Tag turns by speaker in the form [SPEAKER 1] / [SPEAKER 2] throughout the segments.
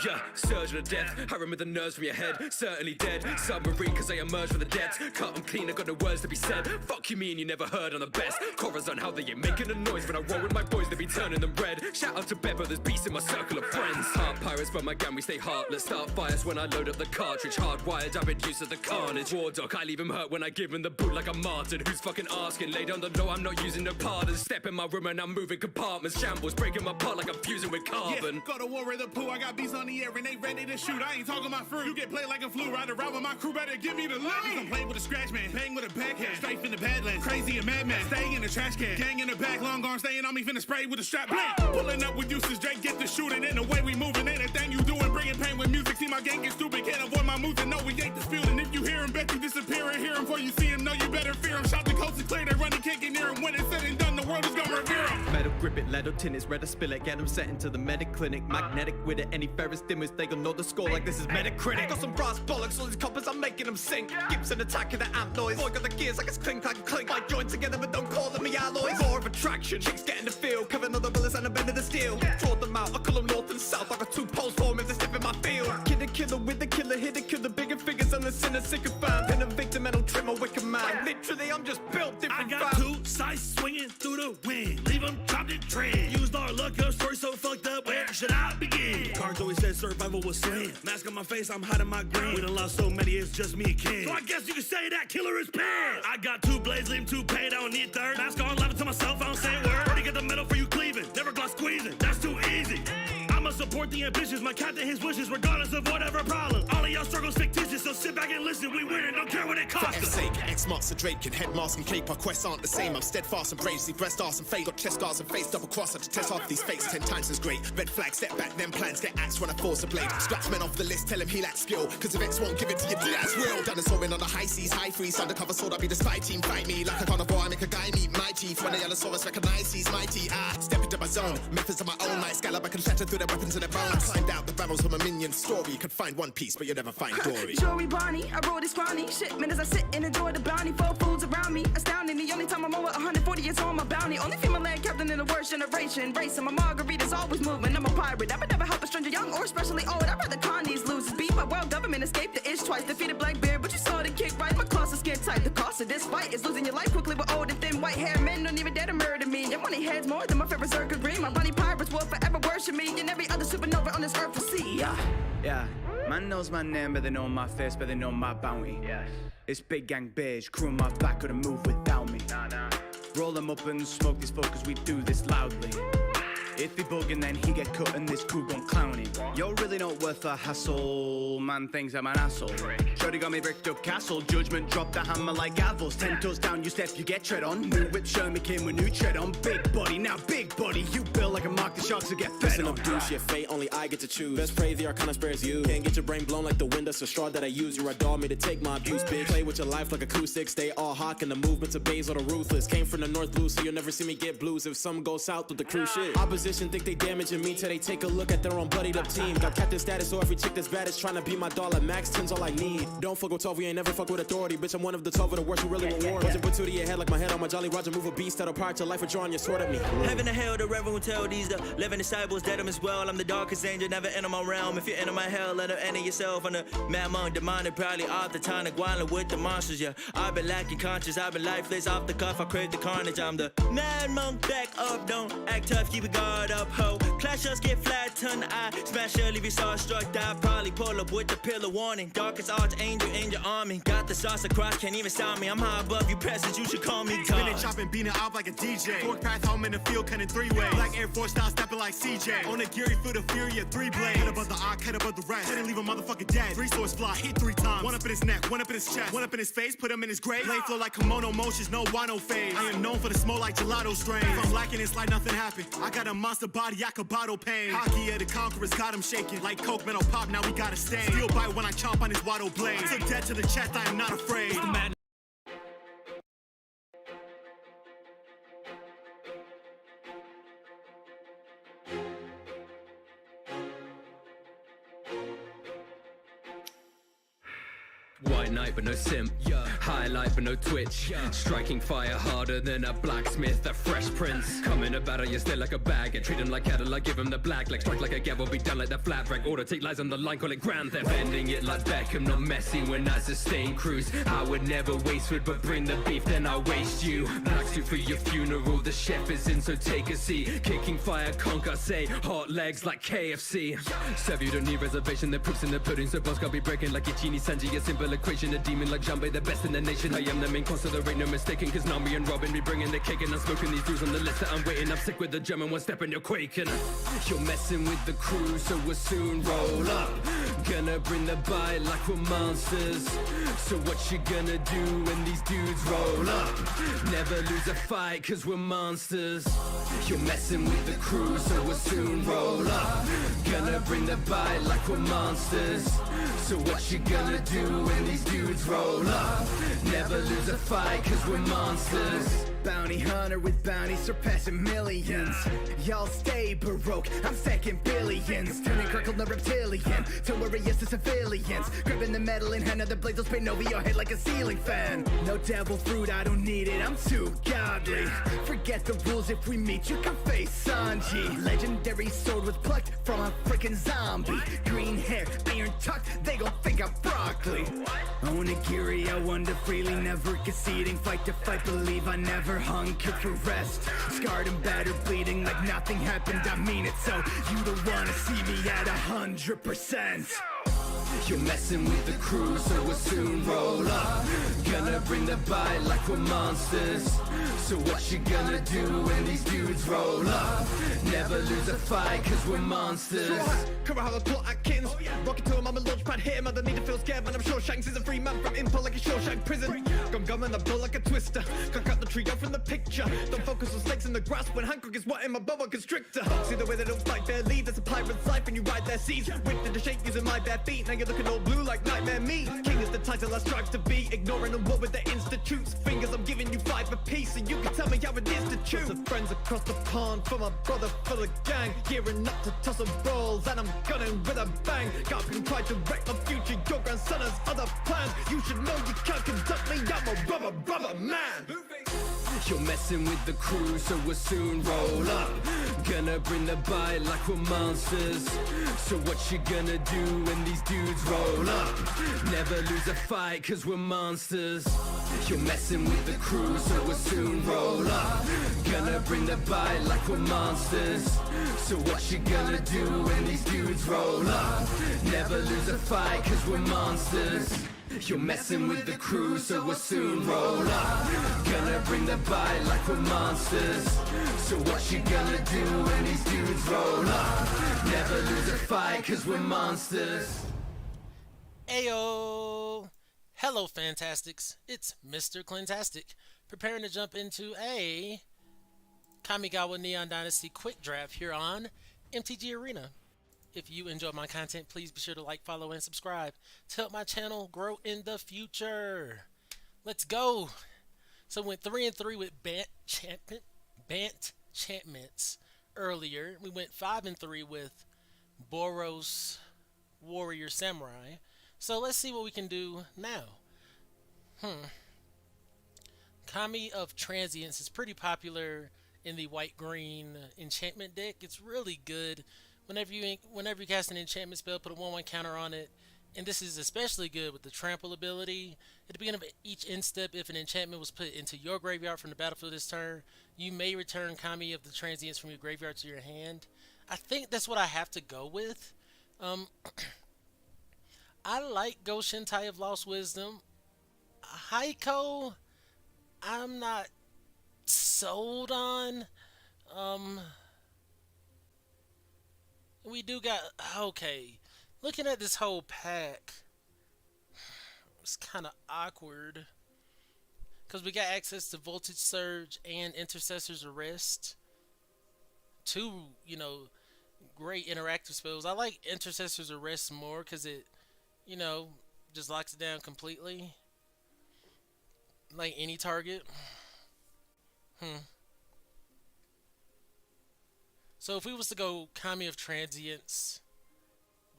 [SPEAKER 1] Yeah, surgeon of death. I remember the nerves from your head, certainly dead. Submarine cause I emerged from the depths. Cut them clean, I got no words to be said. Fuck you mean you never heard on the best. Chorus on how they ain't making a noise. When I roll with my boys, they be turning them red. Shout out to Beppo, there's beasts in my circle of friends. Hard pirates from my gang, we stay heartless. Start fires when I load up the cartridge. Hardwired, I've been used to the carnage. War dog, I leave him hurt when I give him the boot like a martyr. Who's fucking asking? Lay down the law, I'm not using no pardons. Step in my room and I'm moving compartments. Shambles, breaking my apart like I'm fusing with carbon.
[SPEAKER 2] Yeah, go to war with the pool, I got beats on the air and they ready to shoot. I ain't talking my fruit. You get played like a flu, ride around with my crew, better give me the loot. I'm playing with a scratch man, bang with a backhand. Straight in the badlands, crazy and madman. Staying in the trash can, gang in the back, long arm staying on me, finna spray with a strap. Pulling up with uses, Drake get the shooting. And the way we moving, ain't a thing you doing. Bringing pain with music, see my gang get stupid. Can't avoid my moves and know we ain't disputing. If you hear him, bet you disappear and hear him. Before you see him, know you better fear him. Shout the coast is clear, they running, can't get near him. When it's said and done, the world is gonna revere him.
[SPEAKER 3] Metal grip it, lead or tin is red or spill it. Get them set into the medic clinic. Magnetic with it, any ferrous dimmers, they gon' know the score like this is Metacritic. Got some brass bollocks, all these coppers, I'm making them sink. Gibson attacking the amp noise. Boy got the gears like it's clink, clank, clink. I join together, but don't call them me alloys. More of attraction, chicks get in the field. Covering all the bullets and a bend of the steel. Draw them out, I call them north and south. I got two poles for them if they step in my field. Kid the killer with the killer, hit the kill the bigger figures and the sinner sycophant. Been a victim and I'll trim a wicked man. Literally, I'm just built different.
[SPEAKER 2] I got two sides swinging through the wind. Leave them chopped and trend. Used our luck up, story so fucked up. Where should I begin? Cards always said survival was slam. Mask on my face, I'm hiding my green. We done lost so many, it's just me and Ken. So I guess you could say that killer is pan. I got two blades, leave them two paid, I don't need third. Mask on, laughing to myself, I don't say a word. Already get the medal for you cleaving. Never glass squeezing, that's too easy. I'ma support the ambitions, my captain his wishes, regardless of whatever problem. All of y'all struggles fictitious, so sit back and listen. We winning, don't care what it costs us.
[SPEAKER 4] For F's sake, X marks the Drake and head mask and cape. Our quests aren't the same. I'm steadfast and brave. See breast arse and fade. Got chest scars and face double cross. I to test off these fakes 10 times as great. Red flag, step back, then plans get axed when I force a blade. Scratch men off the list, tell him he lacks skill. Cause if X won't give it to you, that's real. Dinosaur in on the high seas, high freeze. Undercover sword, I'll be the spy team. Fight me like a carnivore, I make a guy meet my teeth. When the Allosaurus recognize he's mighty. Step into my zone. Methods of my own. Like scallop, I can shatter through their weapons and their bones. Climbed out the barrels from a minion story. You could find one piece, but you'll never find Dory.
[SPEAKER 5] Jory Bonnie, I roll this scrawny shit, man, as I sit and enjoy the bounty. Four fools around me, astounding. The only time I'm over 140 is on my bounty. Only female land captain in the worst generation. Racing, my margarita's always moving. I'm a pirate, I would never help a stranger, young or especially old. I'd rather con these losers. Beat my world government, escaped the ish twice. Defeated Blackbeard, but you saw the kick right. My claws are skin tight. The cost of this fight is losing your life quickly with old and thin white hair. Men don't even dare to murder me. Your money heads more than my favorite circle green. My bunny pirates will forever worship me. And every other supernova on this earth will see.
[SPEAKER 3] Yeah, man knows my name, but they know my face, but they know my bounty. Yes. It's big gang beige, crew on my back, couldn't move without me. Nah. Roll them up and smoke this folk, cause we do this loudly. If he bugging, then he get cut and this crew gon' clown him. You're really not worth the hassle, man thinks I'm an asshole. Shorty got me bricked up castle, judgment dropped the hammer like avils. 10 toes down, you step, you get tread on. New whip show me came with new tread on. Big body, now big body, you build like a mark, the sharks will get fed on.
[SPEAKER 4] Douche, your fate, only I get to choose. Best pray the arcana spares you. Can't get your brain blown like the wind, that's a straw that I use. You're a dog, made to take my abuse, bitch. Play with your life like acoustics, stay all hawk and the movements of bays or the ruthless. Came from the North Blue, so you'll never see me get blues if some go south with the cruise shit. Opposition think they damaging me till they take a look at their own buddied up team. Got captain status, so every chick that's bad is trying to be my dollar. Max 10's all I need. Don't fuck with 12, we ain't never fuck with authority. Bitch, I'm one of the 12 of the worst who really want war. Wasn't put two to your head like my head on my Jolly Roger. Move a beast that'll prior to life or drawing your sword at me.
[SPEAKER 6] Heaven and hell, the reverend who tell these the living disciples dead them as well. I'm the darkest angel, never enter my realm. If you enter my hell, let her enter yourself. I'm the mad monk, demonic, probably off the time, guiling with the monsters, yeah. I've been lacking conscious, I've been lifeless, off the cuff, I crave the carnage. I'm the mad monk, back up, don't act tough, keep a guard up, ho. Clash us, get flat, ton the eye, smash early, we saw struck, die, probably pull up with the pillar warning. Darkest archangel in your army, got the sauce across, can't even stop me. I'm high above you peasants, you should call me God.
[SPEAKER 2] Spinning, chopping, beating out like a DJ. Fork path home in the field, cutting three ways. Black Air Force style, stepping like CJ. On a Geary, feel the fury of three blades. Cut above the eye, cut above the rest. Couldn't leave a motherfucker dead. Three swords fly, hit 3 times. One up in his neck, one up in his chest, one up in his face, put him in his grave. Blade flow like kimono motions, no wino phase. I am known for the smoke like gelato strain. If I'm lacking, it's like nothing happened. I got a monster body, I could bottle pain. Hockey of the conquerors got him shaking. Like coke, metal pop, now we gotta stay. Steel bite when I chomp on his wattle blade. Took dead to the chest, I am not afraid.
[SPEAKER 1] Why White Knight but no simp, highlight but no twitch, striking fire harder than a blacksmith, a fresh prince. Coming about it, you stay like a bag, get treat him like cattle, I give him the black leg, strike like a gavel, be done like the flat rack, order take lies on the line, call it grand theft. Bending it like Beckham, not messy when I sustain cruise. I would never waste food, but bring the beef, then I'll waste you. Black suit for your funeral, the chef is in, so take a seat. Kicking fire, conquer, say, hot legs like KFC. Serve you, don't need reservation, the proof's in the pudding, so boss gotta be breaking like a genie Sanji, a simple equation, a demon like Jambe, the best in the nation. I am the main cause, so there ain't no mistaking, cause Nami and Robin be bringing the cake, and I'm smoking these dudes on the list that I'm waiting. I'm sick with the German, one step and you're quaking. You're messing with the crew, so we'll soon roll up. Gonna bring the bite like we're monsters. So what you gonna do when these dudes roll up? Never lose a fight, cause we're monsters. You're messing with the crew, so we'll soon roll up. Gonna bring the bite like we're monsters. So what you gonna do when these dudes roll up? Never lose a fight, cause we're monsters.
[SPEAKER 3] Bounty hunter with bounties surpassing millions. Y'all stay baroque, I'm stacking billions. Turning Kirkle to reptilian, to warriors to civilians. Gripping the metal in hand of the blades, will spin over your head like a ceiling fan. No devil fruit, I don't need it, I'm too godly. Forget the rules, if we meet you can face Sanji. Legendary sword was plucked from a freaking zombie. Green hair, iron tucked, they gon' think I'm broccoli. Onigiri, I wander freely, never conceding. Fight to fight, believe I never hunker for rest. Scarred and battered, bleeding like nothing happened, I mean it. So you don't wanna see me at 100%.
[SPEAKER 1] You're messing with the crew, so we'll soon roll up. Gonna bring the bite like we're monsters. So what you gonna do when these dudes roll up? Never lose a fight, cause we're monsters.
[SPEAKER 7] Kurohara plot Atkins. Rocket to him, I'm a launch pad, hit him. I don't need to feel scared, man. I'm sure Shanks is a free man from Impel like a Shawshank prison. Gum and I blow like a twister. Can't cut the tree out from the picture. Don't focus on snakes in the grass when Hancock is what in my boa constrictor. See the way they don't fight fair lead, that's a pirate's life when you ride their seas. Whipped into shape using my bare feet. Now you're looking all blue like nightmare me. King is the title I strive to be. Ignoring the war with the institutes. Fingers, I'm giving you 5 apiece, and you can tell me how it is to choose. Of friends across the pond for my brother for the gang. Gearing up to toss some balls, and I'm gunning with a bang. God can try to wreck my future. Your grandson has other plans. You should know you can't conduct me. I'm a rubber man.
[SPEAKER 1] You're messing with the crew, so we'll soon roll up. Gonna bring the bite like we're monsters. So what you gonna do when these dudes roll up? Never lose a fight, cause we're monsters. You're messing with the crew, so we'll soon roll up. Gonna bring the bite like we're monsters. So what you gonna do when these dudes roll up? Never lose a fight, cause we're monsters. You're messing with the crew, so we'll soon roll up. Gonna bring the bite like we're monsters. So what you gonna do when these dudes roll up? Never lose a fight, cause we're monsters.
[SPEAKER 8] Ayo! Hello, Fantastics. It's Mr.Clintastik, preparing to jump into a Kamigawa Neon Dynasty quick draft here on MTG Arena. If you enjoy my content, please be sure to like, follow, and subscribe to help my channel grow in the future. Let's go! So we went 3-3 with Bant Enchantments earlier. We went 5-3 with Boros Warrior Samurai. So let's see what we can do now. Kami of Transience is pretty popular in the white-green enchantment deck. It's really good. Whenever you cast an enchantment spell, put a 1/1 counter on it. And this is especially good with the trample ability. At the beginning of each end step, if an enchantment was put into your graveyard from the battlefield this turn, you may return Kami of the Transience from your graveyard to your hand. I think that's what I have to go with. I like Ghost Shintai of Lost Wisdom. Heiko, I'm not sold on. We do got, okay, looking at this whole pack, it's kind of awkward, because we got access to Voltage Surge and Intercessor's Arrest, 2, great interactive spells. I like Intercessor's Arrest more, because it, just locks it down completely, like any target. So if we was to go Kami of Transience,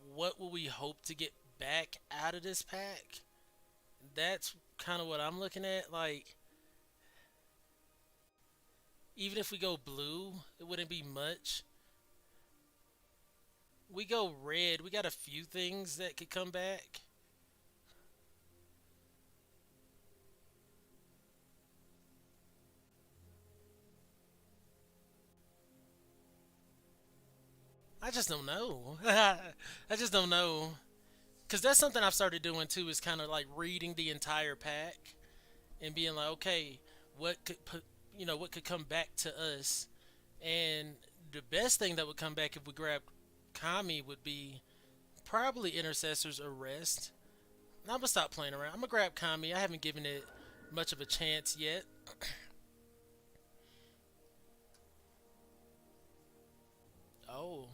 [SPEAKER 8] what will we hope to get back out of this pack? That's kind of what I'm looking at. Like, even if we go blue, it wouldn't be much. We go red, we got a few things that could come back. I just don't know. I just don't know. Because that's something I've started doing too, is kind of like reading the entire pack and being like, okay, what could put, what could come back to us? And the best thing that would come back if we grabbed Kami would be probably Intercessor's Arrest. Now I'm gonna stop playing around. I'm gonna grab Kami. I haven't given it much of a chance yet. Oh,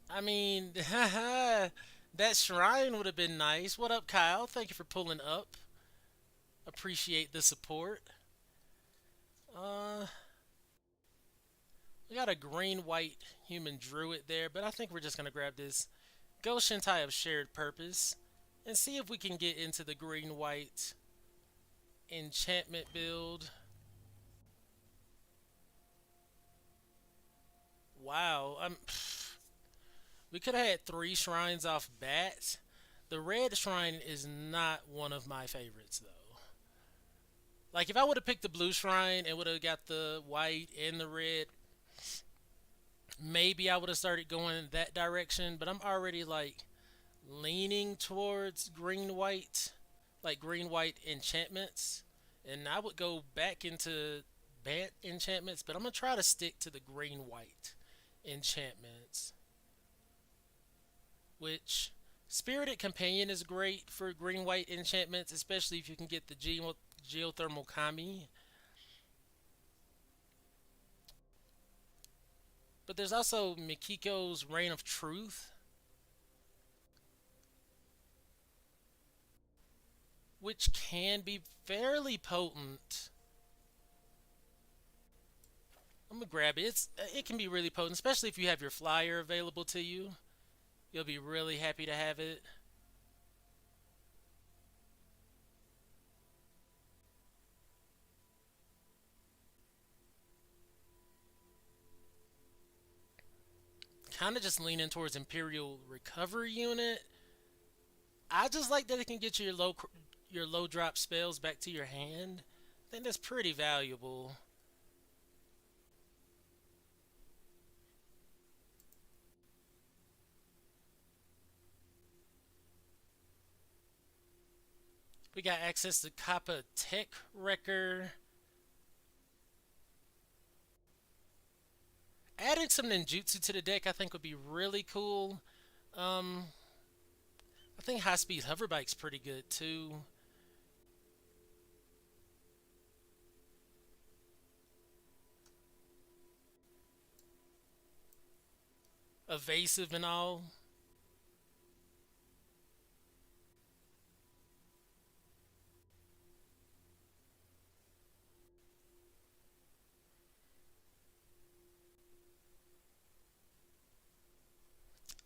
[SPEAKER 8] I mean, that shrine would have been nice. What up, Kyle? Thank you for pulling up. Appreciate the support. Uh, we got a green-white human druid there, but I think we're just gonna grab this Ghost Shintai of Shared Purpose and see if we can get into the green-white enchantment build. Wow, we could have had 3 shrines off bat. The red shrine is not one of my favorites though. Like, if I would have picked the blue shrine and would have got the white and the red, maybe I would have started going that direction, but I'm already like leaning towards green white, like green white enchantments, and I would go back into bat enchantments, but I'm gonna try to stick to the green white enchantments, which Spirited Companion is great for green white enchantments, especially if you can get the geothermal Kami. But there's also Mikiko's Reign of Truth, which can be fairly potent. I'm gonna grab it. It can be really potent, especially if you have your flyer available to you. You'll be really happy to have it. Kind of just leaning towards Imperial Recovery Unit. I just like that it can get your low drop spells back to your hand. I think that's pretty valuable. We got access to Kappa Tech Wrecker. Adding some ninjutsu to the deck I think would be really cool. I think high speed hover bike's pretty good too. Evasive and all.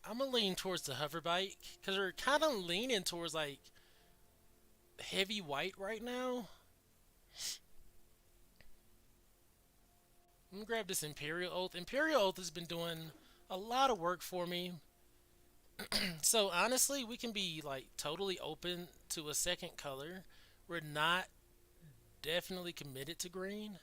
[SPEAKER 8] I'm gonna lean towards the hover bike because we're kind of leaning towards like heavy white right now. I'm gonna grab this Imperial Oath. Imperial Oath has been doing a lot of work for me. So honestly, we can be like totally open to a second color. We're not definitely committed to green.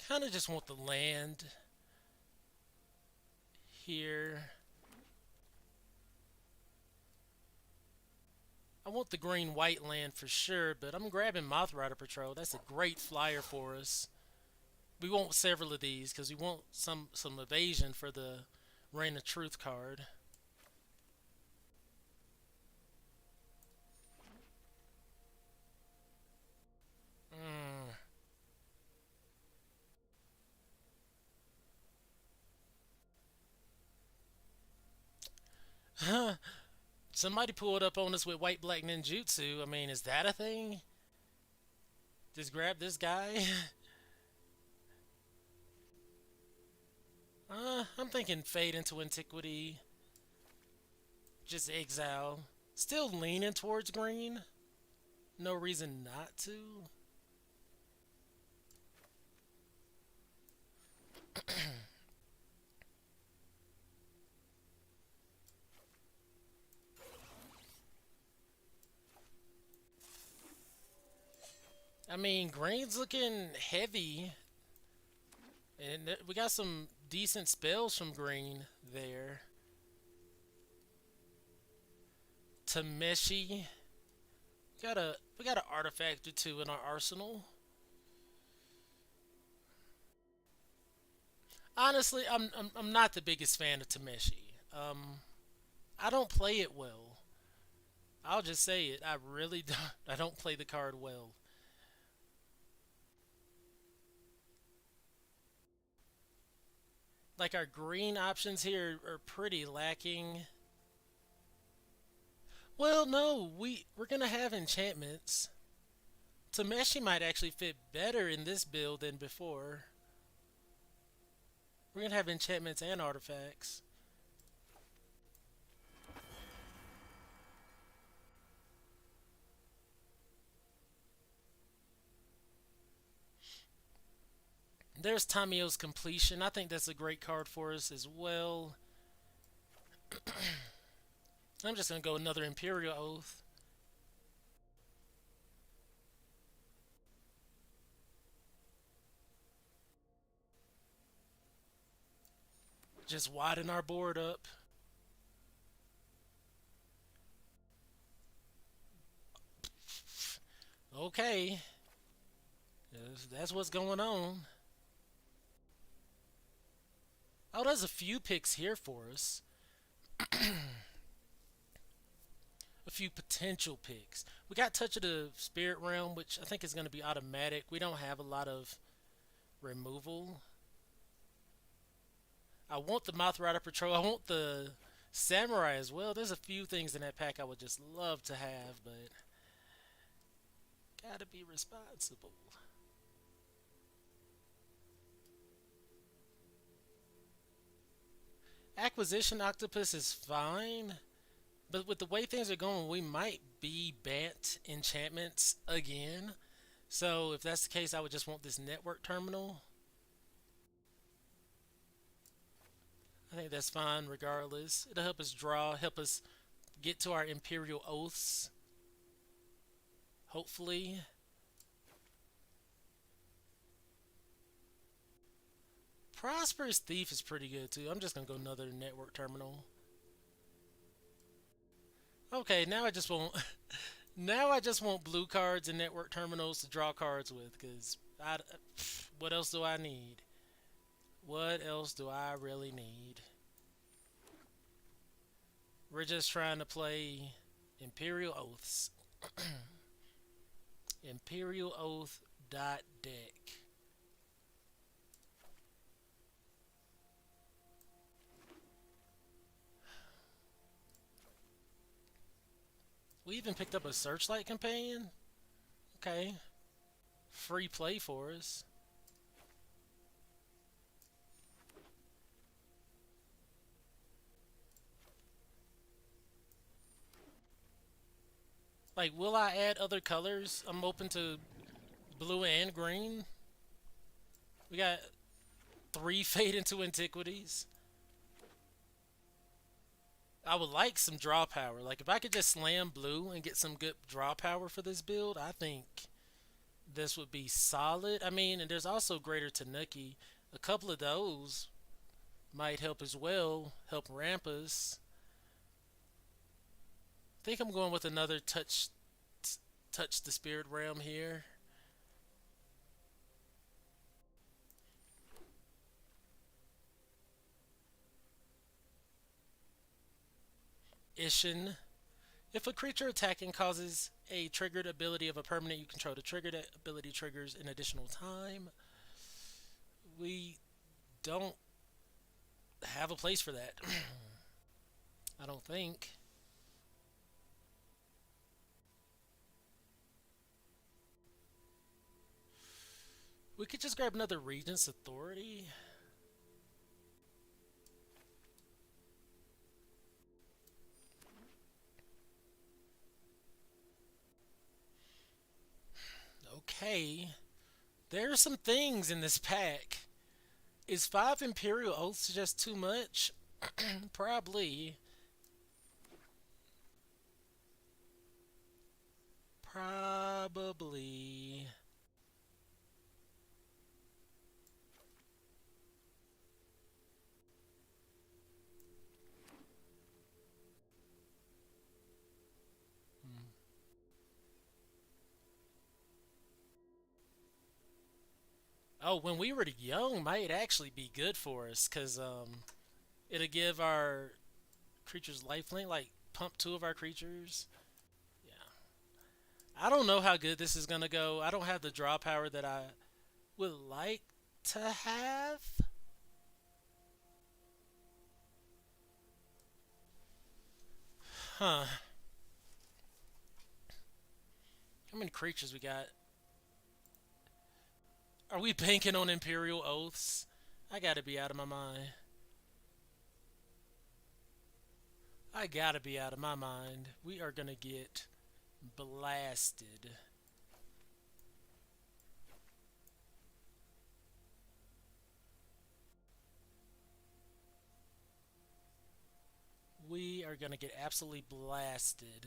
[SPEAKER 8] Kind of just want the land here. I want the green-white land for sure, but I'm grabbing Moth Rider Patrol. That's a great flyer for us. We want several of these because we want some evasion for the Reign of Truth card. Somebody pulled up on us with white black ninjutsu. I mean, is that a thing? Just grab this guy? I'm thinking fade into antiquity. Just exile. Still leaning towards green. No reason not to. I mean, green's looking heavy. And we got some decent spells from green there. Tameshi. We got an artifact or two in our arsenal. Honestly, I'm not the biggest fan of Tameshi. I don't play it well. I'll just say it. I really don't. I don't play the card well. Like our green options here are pretty lacking. Well, no, we're gonna have enchantments. Tameshi might actually fit better in this build than before. We're gonna have enchantments and artifacts. There's Tamio's Completion. I think that's a great card for us as well. I'm just going to go another Imperial Oath. Just widen our board up. Okay. That's what's going on. Oh, there's a few picks here for us. A few potential picks. We got Touch of the Spirit Realm, which I think is going to be automatic. We don't have a lot of removal. I want the Mouth Rider Patrol. I want the Samurai as well. There's a few things in that pack I would just love to have, but gotta be responsible. Acquisition Octopus is fine, but with the way things are going, we might be banned enchantments again. So if that's the case, I would just want this network terminal. I think that's fine regardless. It'll help us draw, help us get to our Imperial Oaths. Hopefully. Prosperous Thief is pretty good too. I'm just gonna go another network terminal. Okay, now I just want now I just want blue cards and network terminals to draw cards with, because what else do I need? What else do I really need? We're just trying to play Imperial Oaths. Imperial Oath dot deck. We even picked up a Searchlight Companion. Okay. Free play for us. Like, will I add other colors? I'm open to blue and green. We got 3 Fade into Antiquities. I would like some draw power. Like, if I could just slam blue and get some good draw power for this build, I think this would be solid. I mean, and there's also Greater Tanuki. A couple of those might help as well, help ramp us. I think I'm going with another touch the Spirit Realm here. Ishin. If a creature attacking causes a triggered ability of a permanent you control, the triggered ability triggers an additional time. We don't have a place for that. I don't think. We could just grab another Regent's Authority. Okay. There are some things in this pack. Is 5 Imperial Oaths just too much? Probably. Probably. Oh, when we were young might actually be good for us, because it'll give our creatures lifelink, like pump 2 of our creatures. Yeah. I don't know how good this is going to go. I don't have the draw power that I would like to have. Huh. How many creatures we got? Are we banking on Imperial Oaths? I gotta be out of my mind. I gotta be out of my mind. We are gonna get blasted. We are gonna get absolutely blasted.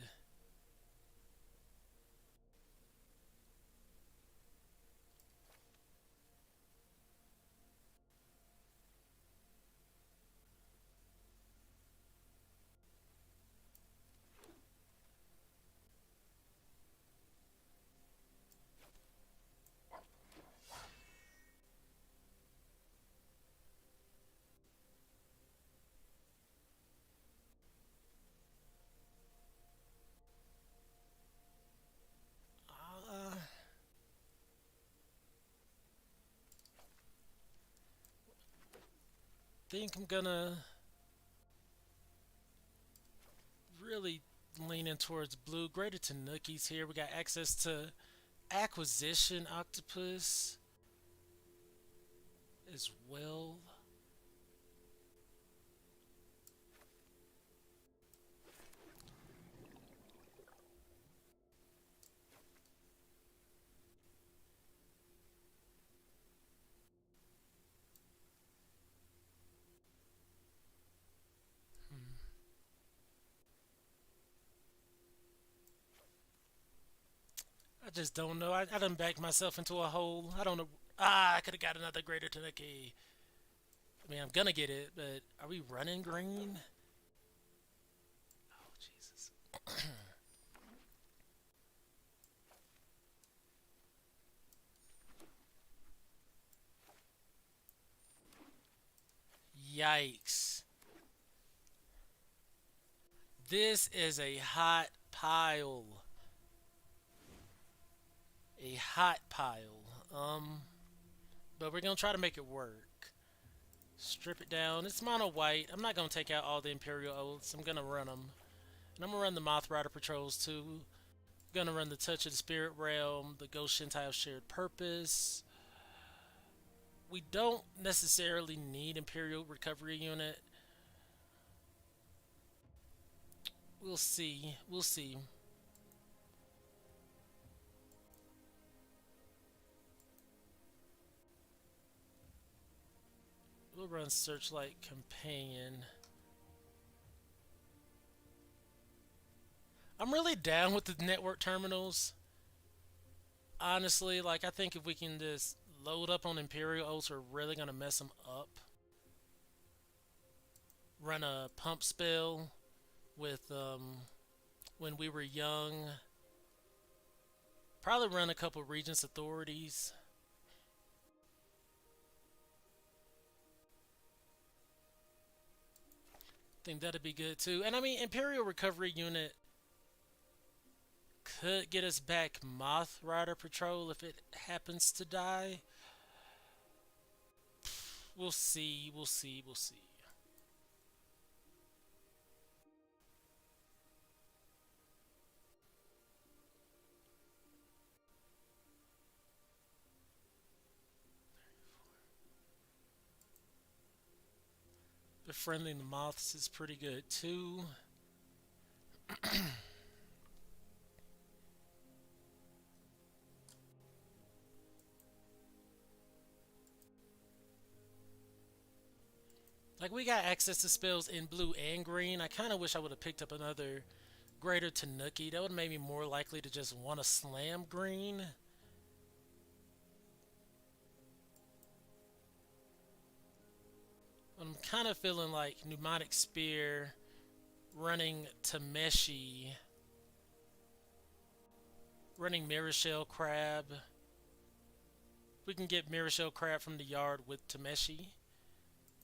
[SPEAKER 8] Think I'm gonna really leaning towards blue. Greater Tanukis here. We got access to Acquisition Octopus as well. I just don't know. I done backed myself into a hole. I don't know. I could have got another Greater Tanuki. I mean, I'm gonna get it, but are we running green? Oh, Jesus. Yikes. This is a hot pile. A hot pile. But we're gonna try to make it work. Strip it down. It's mono white. I'm not gonna take out all the Imperial Oaths. I'm gonna run them. And I'm gonna run the Moth Rider Patrols too. Gonna run the Touch of the Spirit Realm, the Ghost Shintai of Shared Purpose. We don't necessarily need Imperial Recovery Unit. We'll see. We'll see. We'll run Searchlight Companion. I'm really down with the network terminals. Honestly, like, I think if we can just load up on Imperial Oaths, we're really going to mess them up. Run a pump spell with when we were young. Probably run a couple Regents Authorities. Think that'd be good too. And I mean, Imperial Recovery Unit could get us back Moth Rider Patrol if it happens to die. We'll see, we'll see, we'll see. Befriending the moths is pretty good too. Like, we got access to spells in blue and green. I kind of wish I would have picked up another Greater Tanuki. That would have made me more likely to just want to slam green. I'm kind of feeling like Pneumatic Spear, running Tameshi, running Mirror Shell Crab. We can get Mirror Shell Crab from the yard with Tameshi.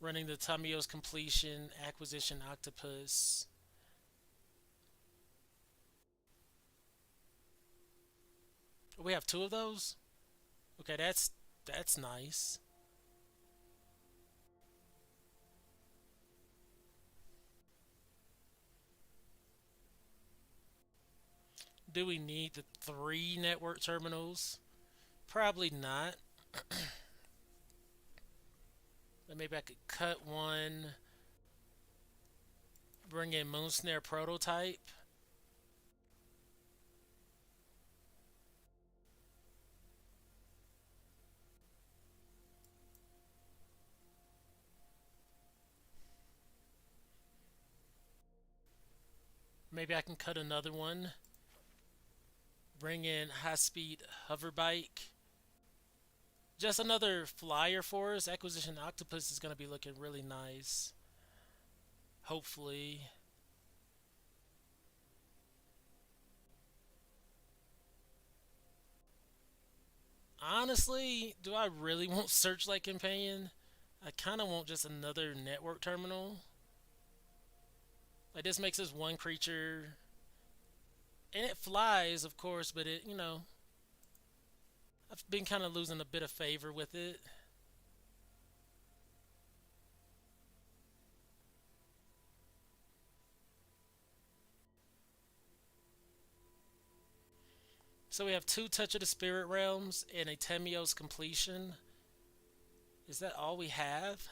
[SPEAKER 8] Running the Tamiyo's Completion, Acquisition Octopus. We have 2 of those? Okay, that's nice. Do we need the 3 network terminals? Probably not. Then maybe I could cut one, bring in Moonsnare Prototype. Maybe I can cut another one, bring in High Speed Hover Bike. Just another flyer for us. Acquisition Octopus is going to be looking really nice. Hopefully. Honestly, do I really want Searchlight Companion? I kind of want just another network terminal. Like, this makes us 1 creature. And it flies, of course, but it, I've been kind of losing a bit of favor with it. So we have 2 Touch of the Spirit Realms and a Tamiyo's Completion. Is that all we have?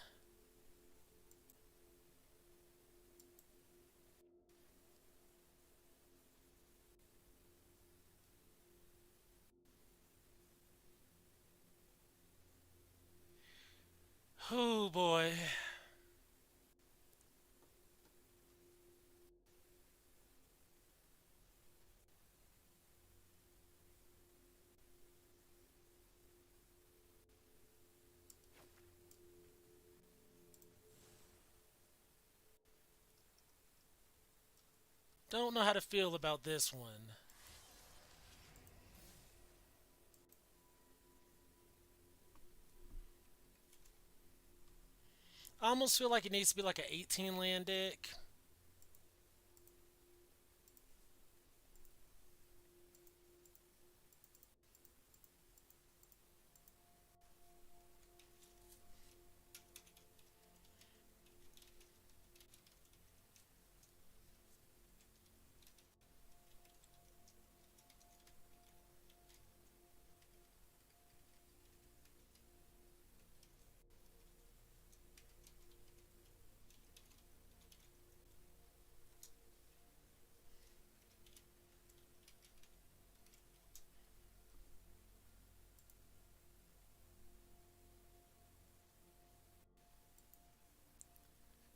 [SPEAKER 8] Oh boy. Don't know how to feel about this one. I almost feel like it needs to be like an 18 land deck.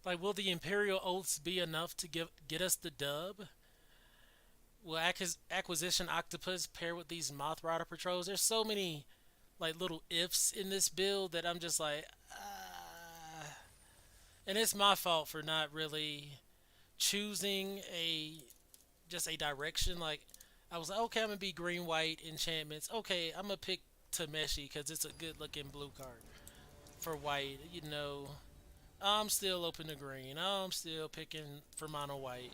[SPEAKER 8] Like, will the Imperial Oaths be enough to get us the dub? Will Acquisition Octopus pair with these Moth Rider Patrols? There's so many, like, little ifs in this build that I'm just like, and it's my fault for not really choosing just a direction. Like, I was like, okay, I'm gonna be green white enchantments. Okay, I'm gonna pick Tameshi because it's a good looking blue card for white. I'm still open to green. I'm still picking for mono white.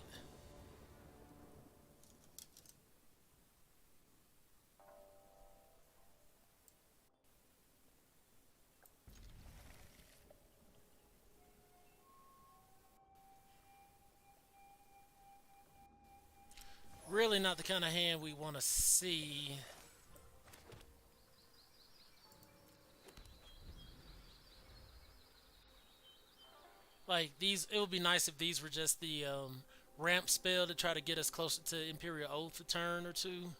[SPEAKER 8] Really not the kind of hand we want to see. Like these, it would be nice if these were just the ramp spell to try to get us closer to Imperial Oath a turn or two.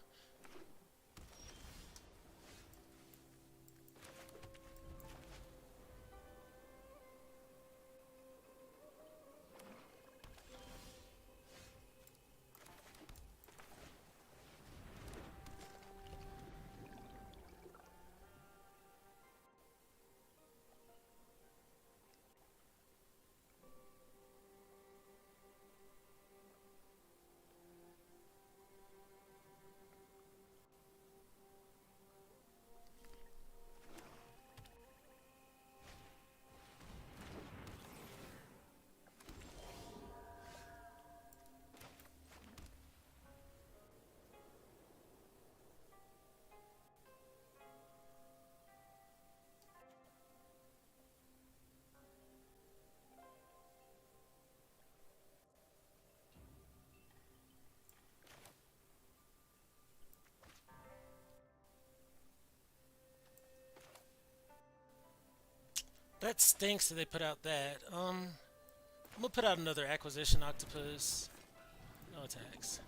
[SPEAKER 8] That stinks that they put out that. I'm gonna put out another acquisition octopus. No attacks.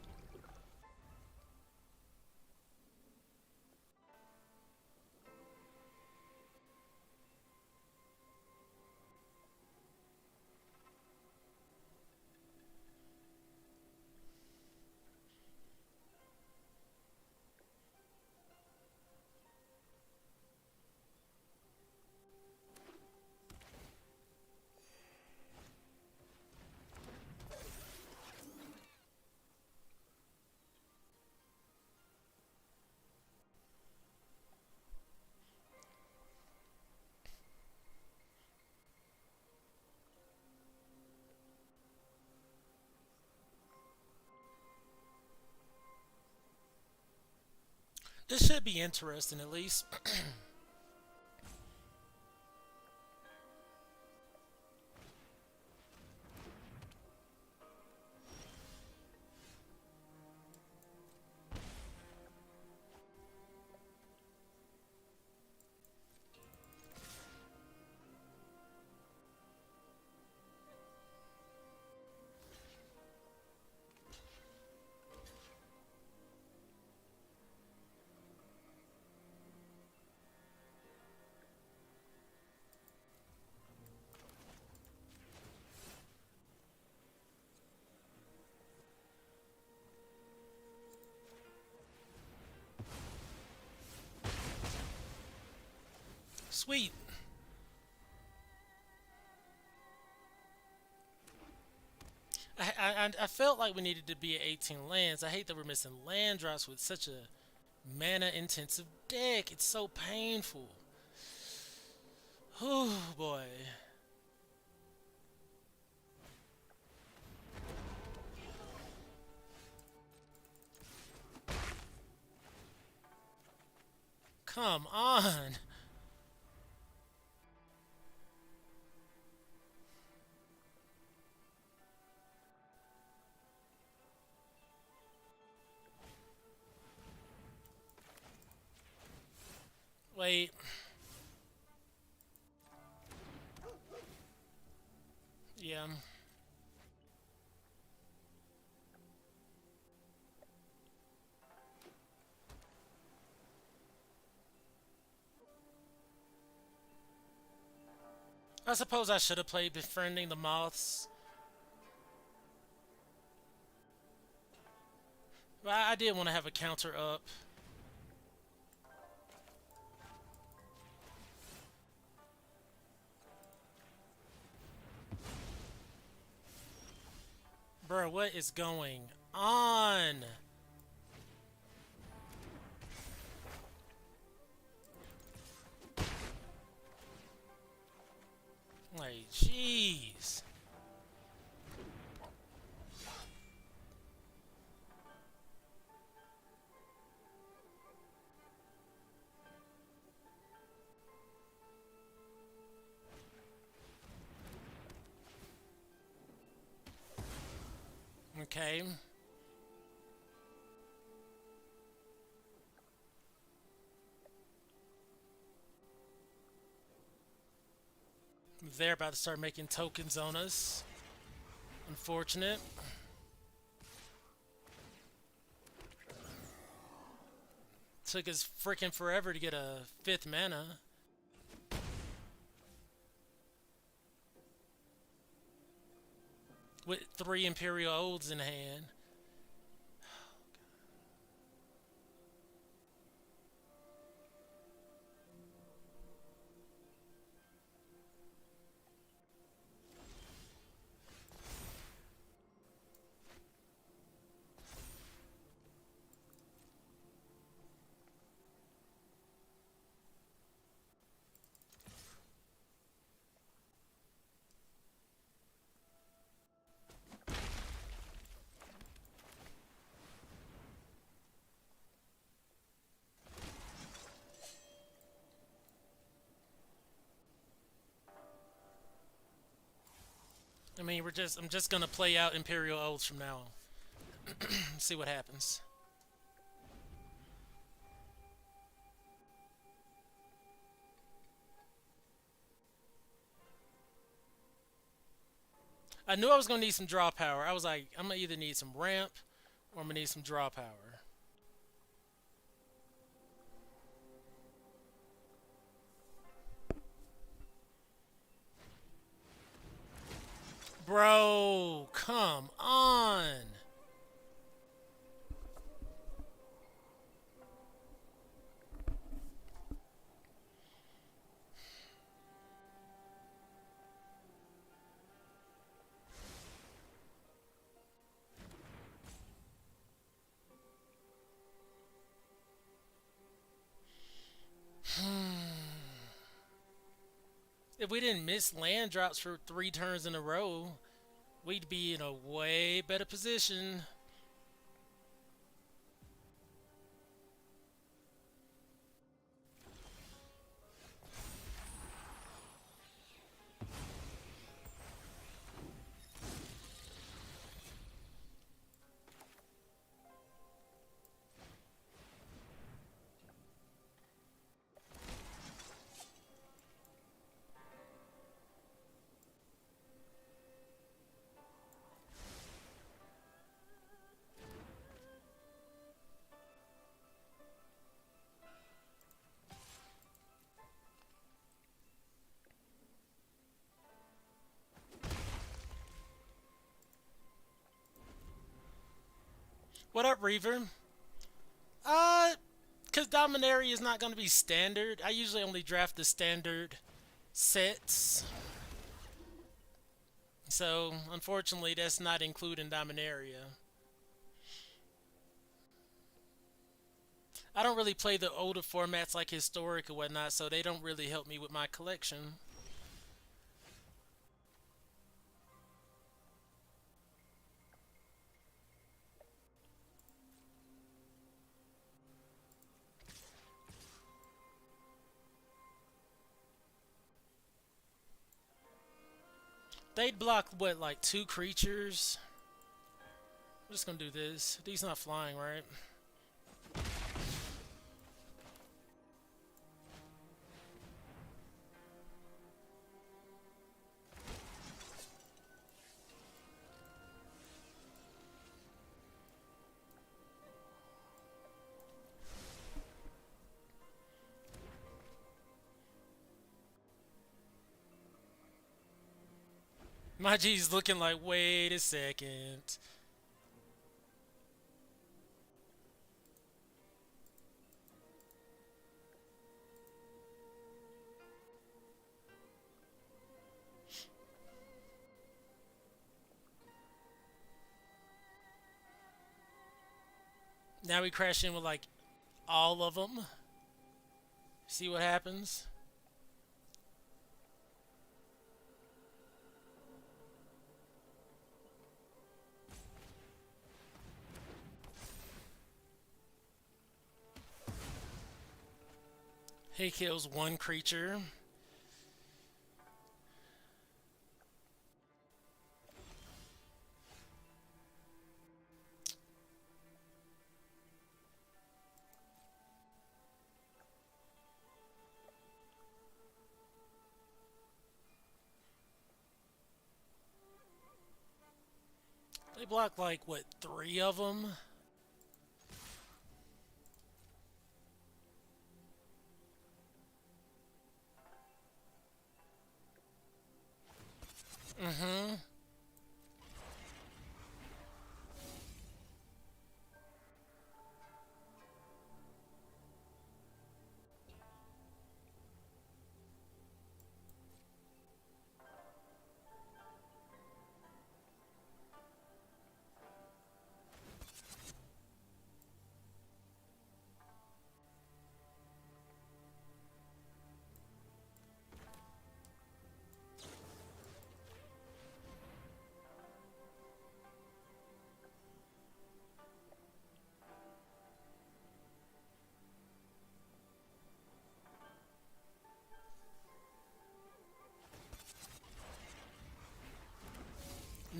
[SPEAKER 8] This should be interesting at least. Sweet. I felt like we needed to be at 18 lands. I hate that we're missing land drops with such a mana intensive deck. It's so painful. Oh boy. Come on. Wait. Yeah. I suppose I should have played Befriending the Moths. But I did want to have a counter up. Bro, what is going on? Like, jeez. Okay. They're about to start making tokens on us. Unfortunate. Took us freaking forever to get a 5th mana. With 3 Imperial Olds in hand. I mean, I'm just gonna play out Imperial Oaths from now on. See what happens. I knew I was gonna need some draw power. I was like, I'm gonna either need some ramp or I'm gonna need some draw power. Bro, come on. If we didn't miss land drops for 3 turns in a row, we'd be in a way better position. What up, Reaver? Because Dominaria is not going to be standard. I usually only draft the standard sets. So, unfortunately, that's not included in Dominaria. I don't really play the older formats like Historic or whatnot, so they don't really help me with my collection. They'd block, what, like 2 creatures? I'm just gonna do this. These not flying, right? My G's looking like, wait a second. Now we crash in with like all of them. See what happens. He kills 1 creature. They blocked like, what, 3 of them? Mm-hmm.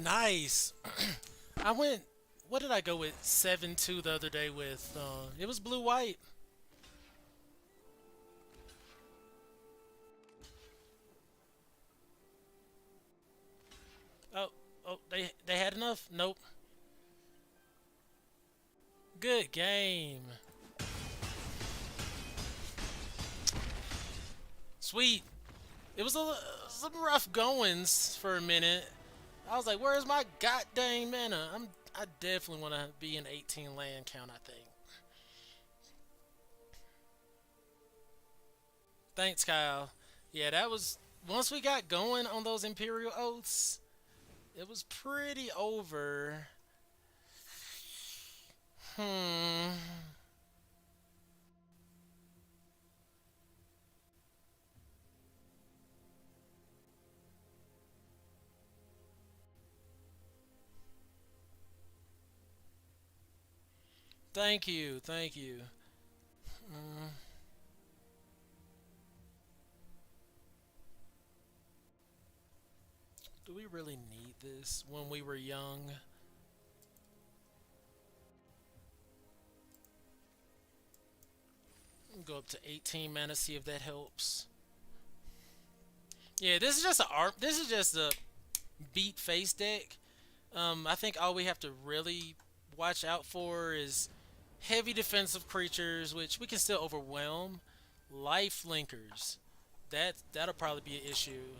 [SPEAKER 8] Nice. I went. What did I go with? 7-2 the other day with. It was blue white. Oh, oh, they had enough. Nope. Good game. Sweet. It was some rough goings for a minute. I was like, "Where's my goddamn mana?" I definitely want to be an 18 land count. I think. Thanks, Kyle. Yeah, that was once we got going on those Imperial Oaths. It was pretty over. Hmm. Thank you. Thank you. Mm. Do we really need this when we were young? Go up to 18 mana, see if that helps. Yeah, this is just this is just a beat face deck. I think all we have to really watch out for is heavy defensive creatures, which we can still overwhelm. Life linkers. That'll probably be an issue.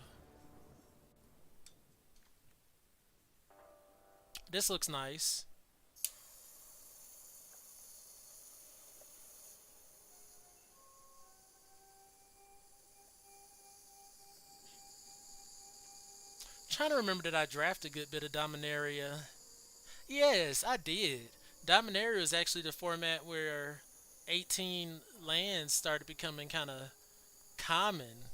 [SPEAKER 8] This looks nice. Trying to remember, did I draft a good bit of Dominaria? Yes, I did. Dominaria is actually the format where 18 lands started becoming kind of common.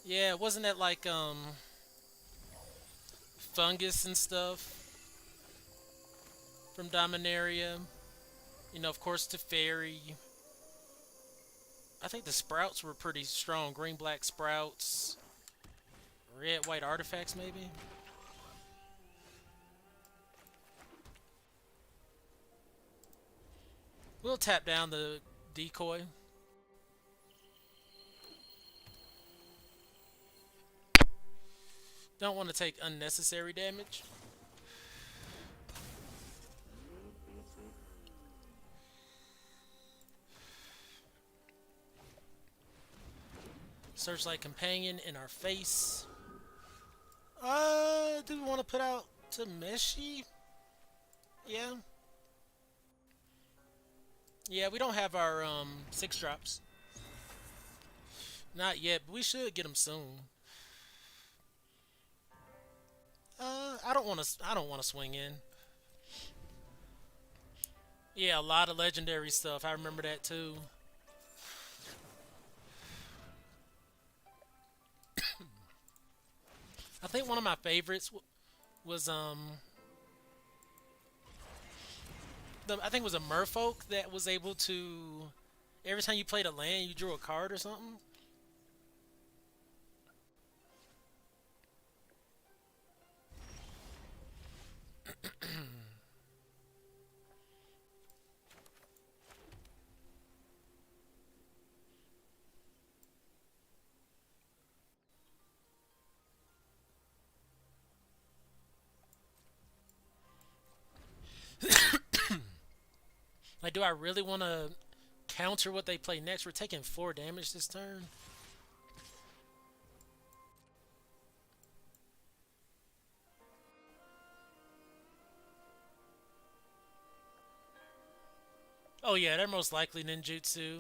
[SPEAKER 8] Yeah, wasn't that like fungus and stuff from Dominaria? You know, of course, Teferi. I think the sprouts were pretty strong. Green, black sprouts. Red, white artifacts, maybe? We'll tap down the decoy. Don't want to take unnecessary damage. Searchlight Companion in our face. Do we want to put out to Meshi? Yeah. Yeah, we don't have our 6 drops. Not yet, but we should get them soon. I don't want to. I don't want to swing in. Yeah, a lot of legendary stuff. I remember that too. I think one of my favorites was I think it was a merfolk that was able to every time you played a land you drew a card or something. Like, do I really want to counter what they play next? We're taking 4 damage this turn. Oh yeah, they're most likely ninjutsu.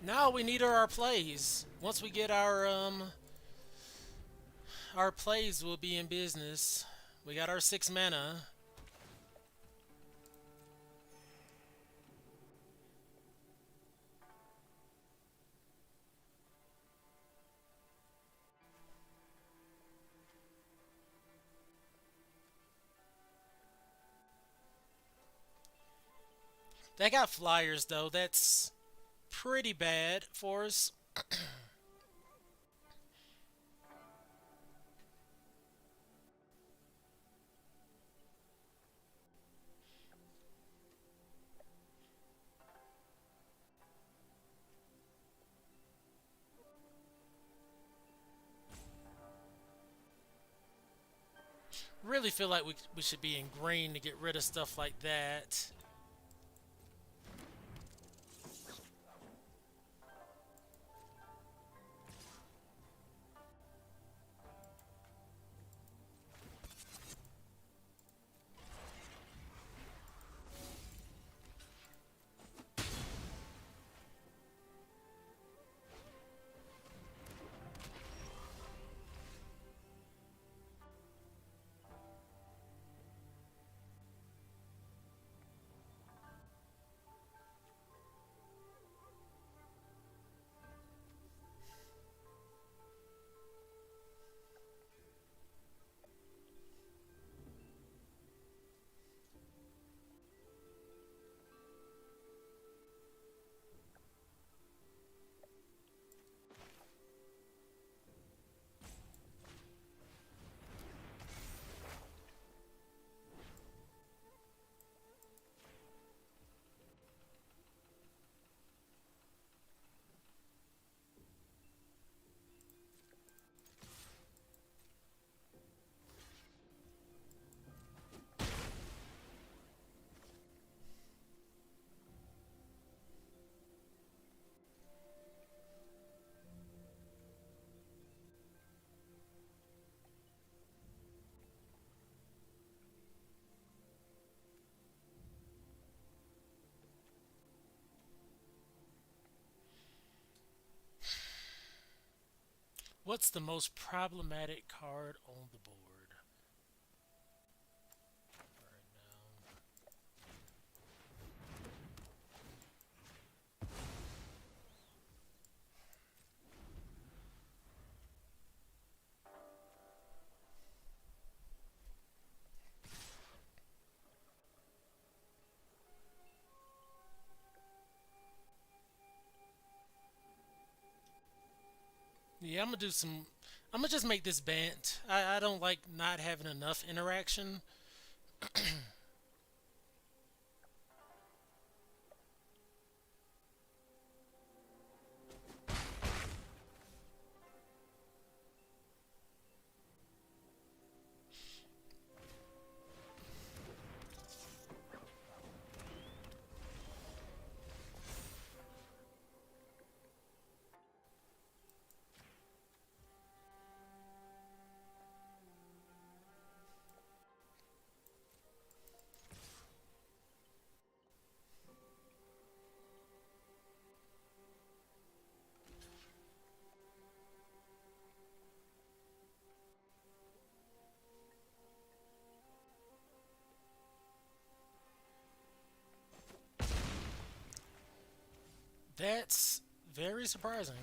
[SPEAKER 8] Now we need our plays. Once we get our plays, will be in business. We got our 6 mana. They got flyers though. That's pretty bad for us. Really feel like we should be in green to get rid of stuff like that. What's the most problematic card on the board right now? Yeah, I'm gonna do some. I'm gonna just make this bent. I don't like not having enough interaction. That's very surprising.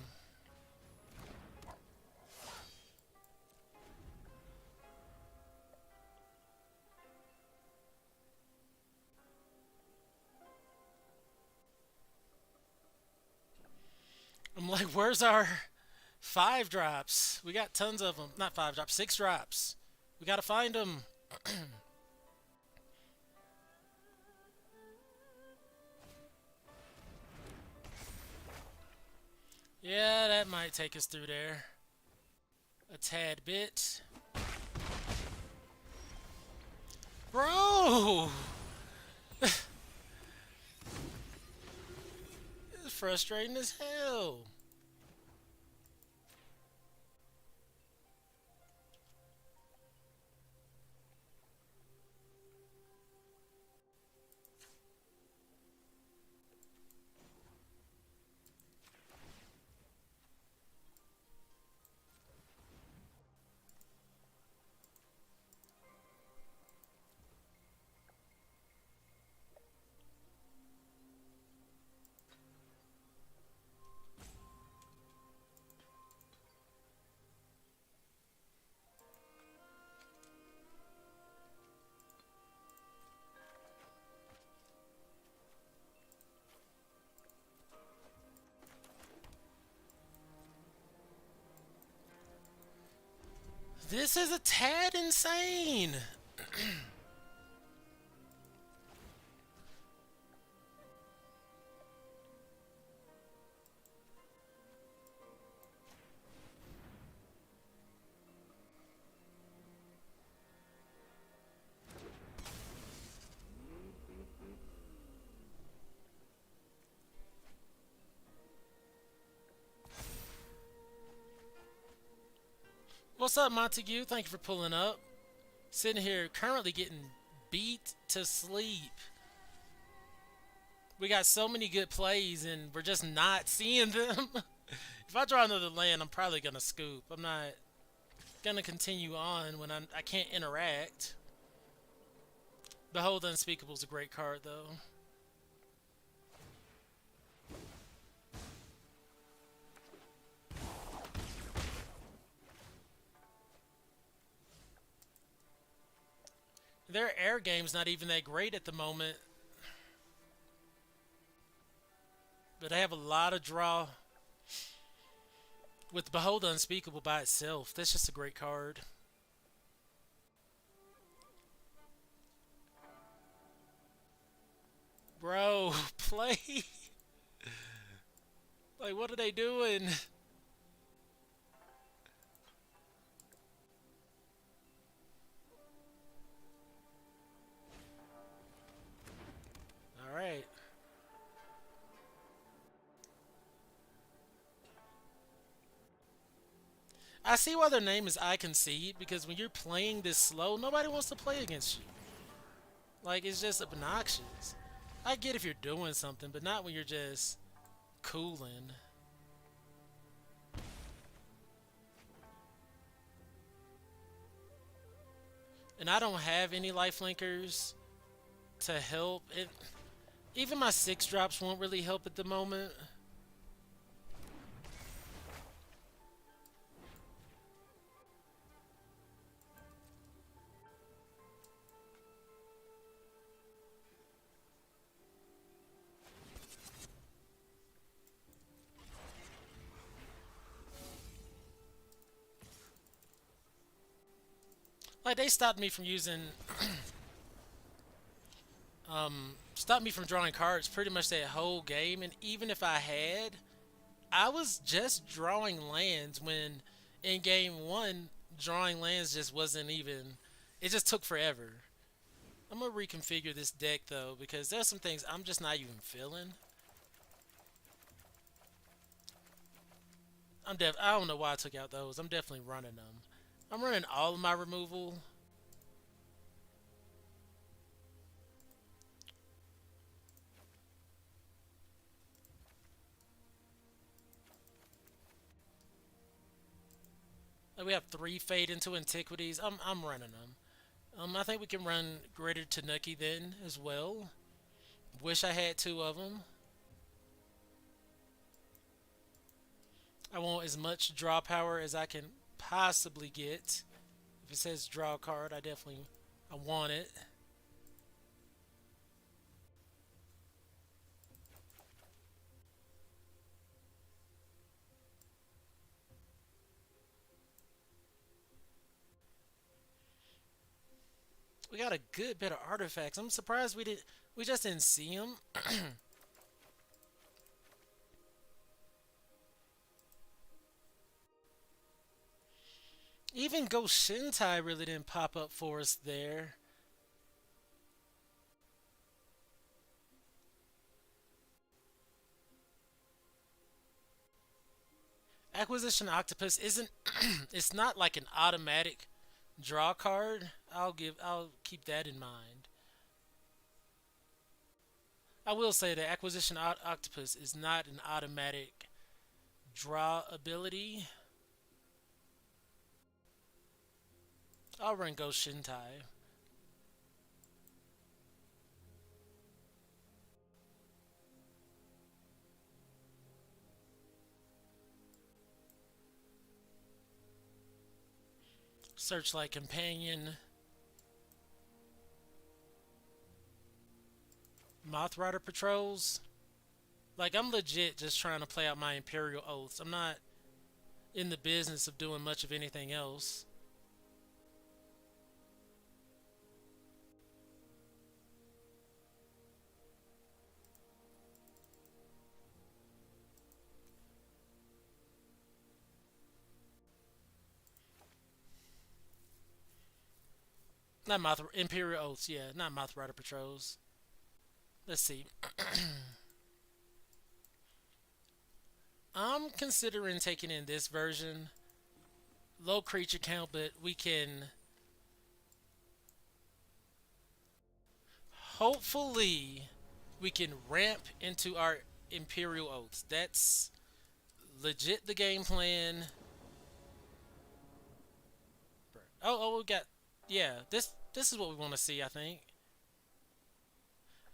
[SPEAKER 8] I'm like, where's our 5 drops? We got tons of them. Not 5 drops, 6 drops. We gotta find them. Yeah, that might take us through there a tad bit. Bro! It's frustrating as hell. This is a tad insane. What's up, Montague? Thank you for pulling up. Sitting here currently getting beat to sleep. We got so many good plays and we're just not seeing them. If I draw another land, I'm probably going to scoop. I'm not going to continue on when I can't interact. Behold Unspeakable is a great card, though. Their air game's not even that great at the moment. But they have a lot of draw with Behold Unspeakable by itself. That's just a great card. Bro, play. Like, what are they doing? Alright. I see why their name is I Concede, because when you're playing this slow, nobody wants to play against you. Like, it's just obnoxious. I get if you're doing something, but not when you're just cooling. And I don't have any lifelinkers to help. Even my 6 drops won't really help at the moment. Like, they stopped me from using stopped me from drawing cards pretty much that whole game, and even if I had, I was just drawing lands when in game 1 drawing lands just wasn't even, it just took forever. I'm gonna reconfigure this deck though, because there's some things I'm just not even feeling. I don't know why I took out those. I'm definitely running them. I'm running all of my removal. Like, we have 3 Fade into Antiquities. I'm running them. I think we can run Greater Tanuki then as well. Wish I had 2 of them. I want as much draw power as I can possibly get. If it says draw a card, I want it. We got a good bit of artifacts. I'm surprised we just didn't see them. Even Ghost Shintai really didn't pop up for us there. Acquisition Octopus isn't it's not like an automatic draw card. I'll keep that in mind. I will say that Acquisition Octopus is not an automatic draw ability. I'll run Ghost Shintai. Searchlight Companion. Moth Rider Patrols. Like, I'm legit just trying to play out my Imperial Oaths. I'm not in the business of doing much of anything else. Not Imperial Oaths, yeah, not Moth Rider Patrols. Let's see. I'm considering taking in this version. Low creature count, but we can hopefully we can ramp into our Imperial Oaths. That's legit the game plan. Oh, we got, yeah, this is what we want to see, I think.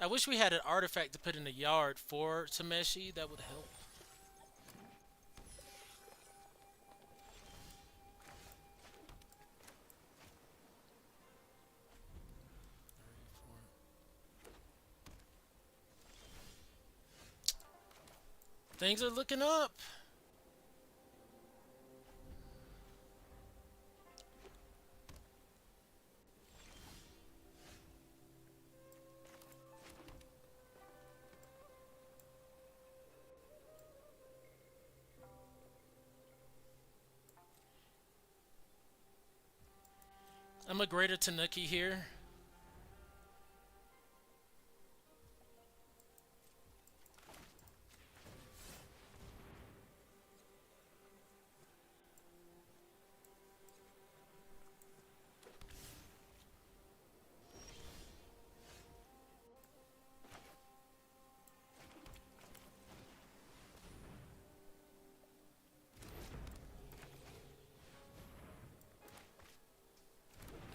[SPEAKER 8] I wish we had an artifact to put in the yard for Tameshi. That would help. Things are looking up. I'm a greater Tanuki here.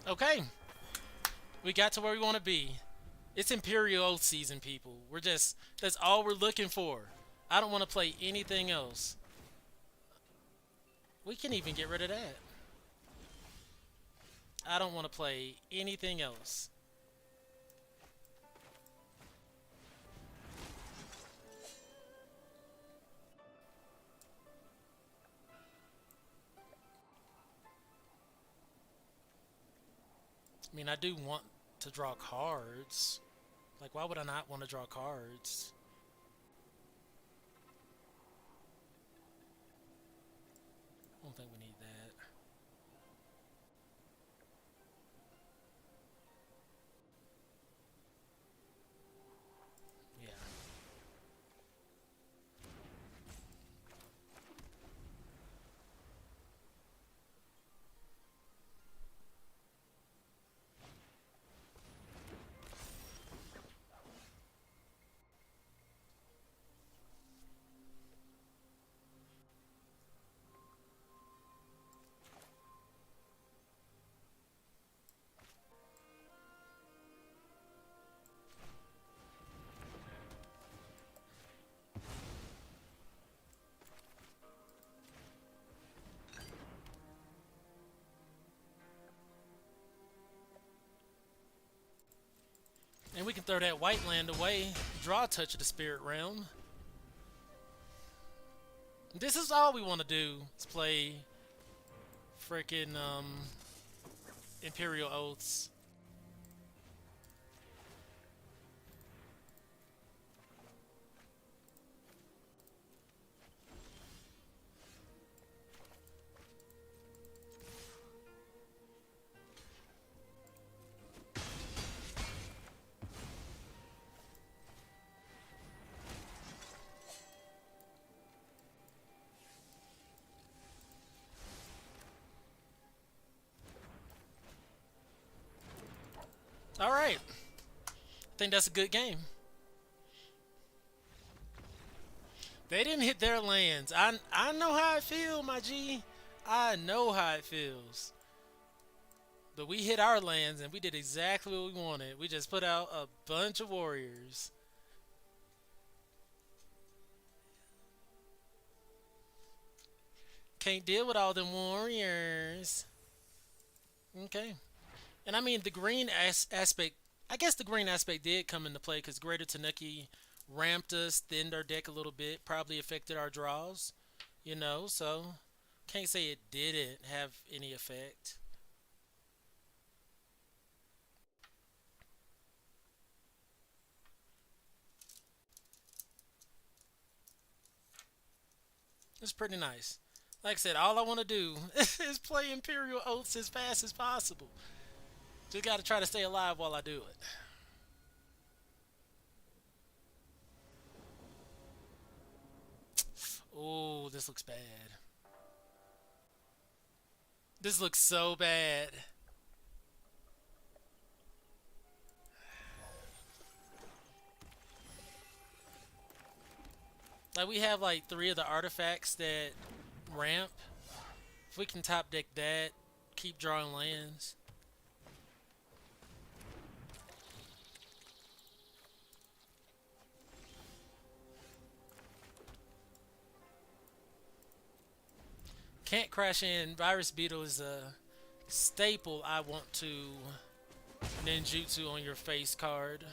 [SPEAKER 8] Okay. We got to where we want to be. It's Imperial Oath season, people. That's all we're looking for. I don't want to play anything else. We can even get rid of that. I don't want to play anything else. I mean, I do want to draw cards. Like, why would I not want to draw cards? I don't think we need that. Yeah. And we can throw that white land away. Draw a touch of the spirit realm. This is all we want to do is play freaking Imperial Oaths. All right. I think that's a good game. They didn't hit their lands. I know how it feels, my G. I know how it feels. But we hit our lands and we did exactly what we wanted. We just put out a bunch of warriors. Can't deal with all them warriors. Okay. And I mean, the green aspect, I guess the green aspect did come into play because Greater Tanuki ramped us, thinned our deck a little bit, probably affected our draws, you know, so can't say it didn't have any effect. It's pretty nice. Like I said, all I want to do is play Imperial Oaths as fast as possible. Just got to try to stay alive while I do it. Oh, this looks bad. This looks so bad. Like, we have like 3 of the artifacts that ramp. If we can top deck that, keep drawing lands. Can't crash in. Virus Beetle is a staple I want to ninjutsu on your face card.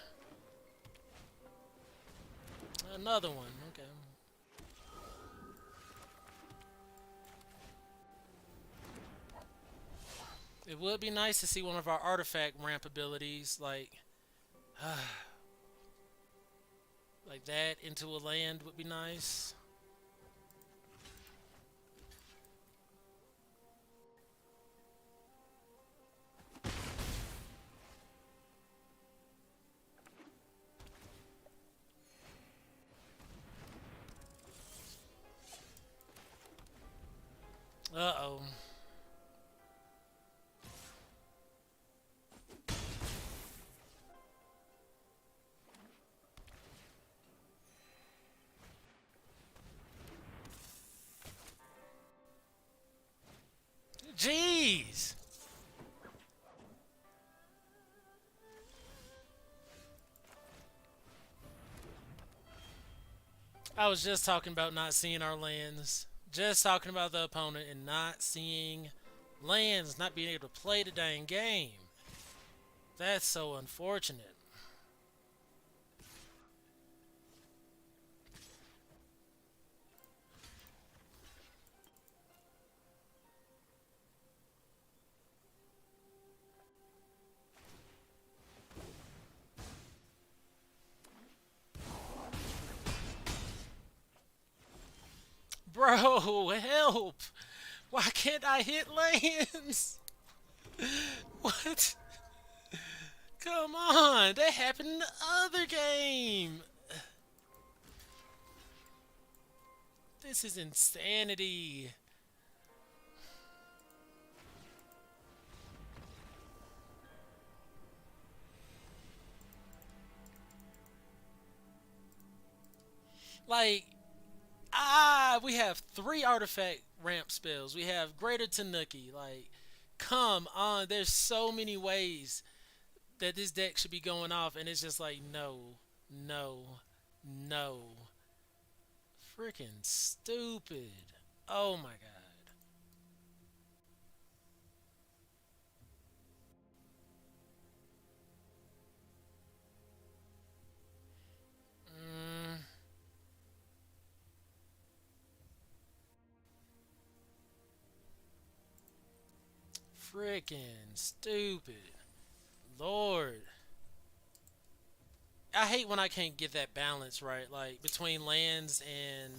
[SPEAKER 8] Another one, okay. It would be nice to see one of our artifact ramp abilities, like that into a land would be nice. Uh-oh. Jeez! I was just talking about not seeing our lands. Just talking about the opponent and not seeing lands, not being able to play the dang game. That's so unfortunate. Bro, help! Why can't I hit lands? What? Come on, that happened in the other game. This is insanity. Like, we have 3 artifact ramp spells. We have Greater Tanuki. Like, come on. There's so many ways that this deck should be going off, and it's just like, no, no, no. Freaking stupid. Oh my god. Freaking stupid. Lord. I hate when I can't get that balance right, like between lands and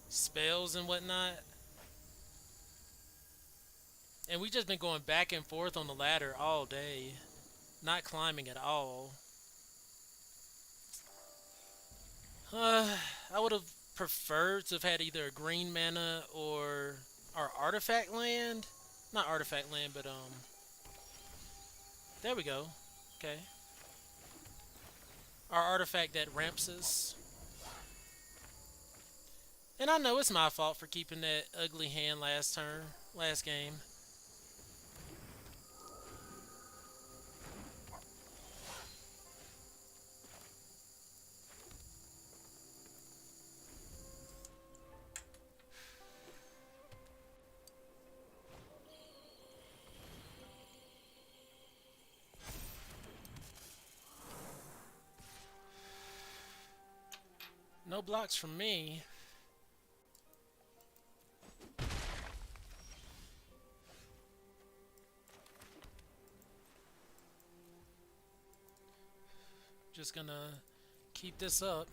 [SPEAKER 8] spells and whatnot. And we just been going back and forth on the ladder all day, not climbing at all. I would have preferred to have had either a green mana or our artifact land. Not artifact land, but there we go. Okay. Our artifact that ramps us. And I know it's my fault for keeping that ugly hand last game. No blocks from me. Just gonna keep this up.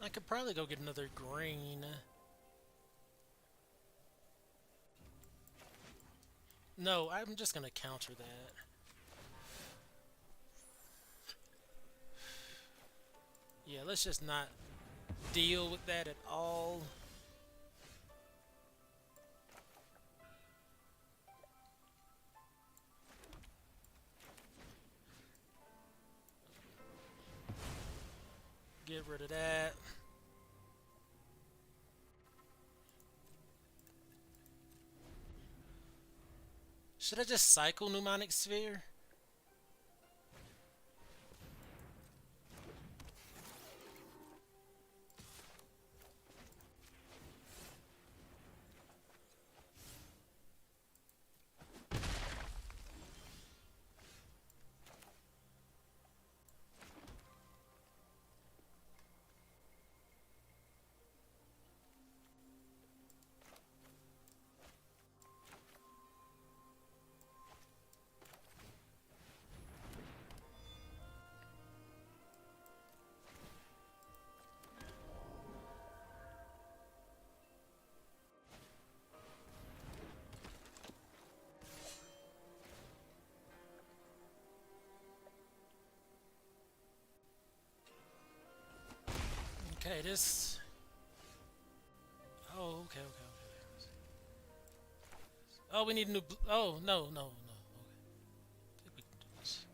[SPEAKER 8] I could probably go get another green. No, I'm just gonna counter that. Yeah, let's just not deal with that at all. Get rid of that. Should I just cycle Pneumonic Sphere? Okay, this. Oh, okay. Oh, we need a new. Oh, no. Okay. I think we can do this.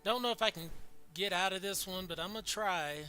[SPEAKER 8] Don't know if I can get out of this one, but I'm gonna try.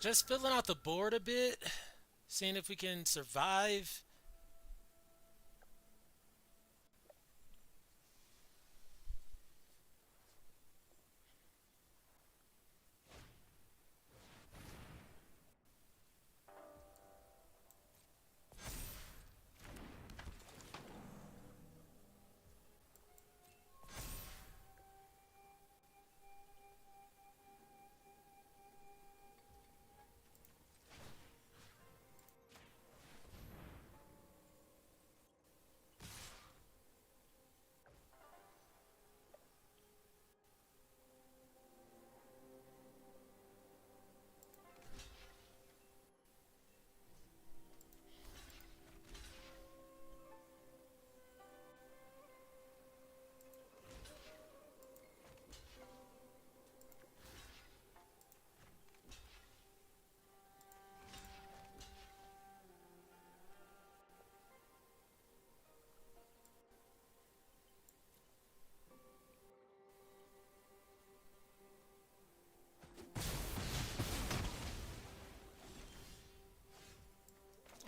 [SPEAKER 8] Just filling out the board a bit, seeing if we can survive.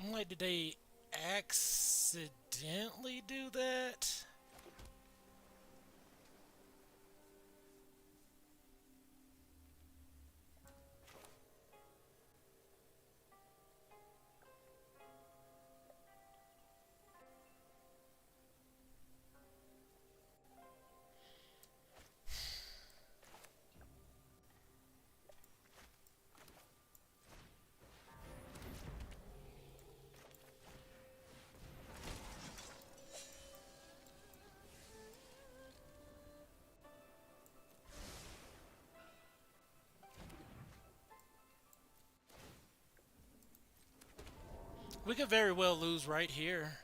[SPEAKER 8] I'm like, did they accidentally do that? We could very well lose right here.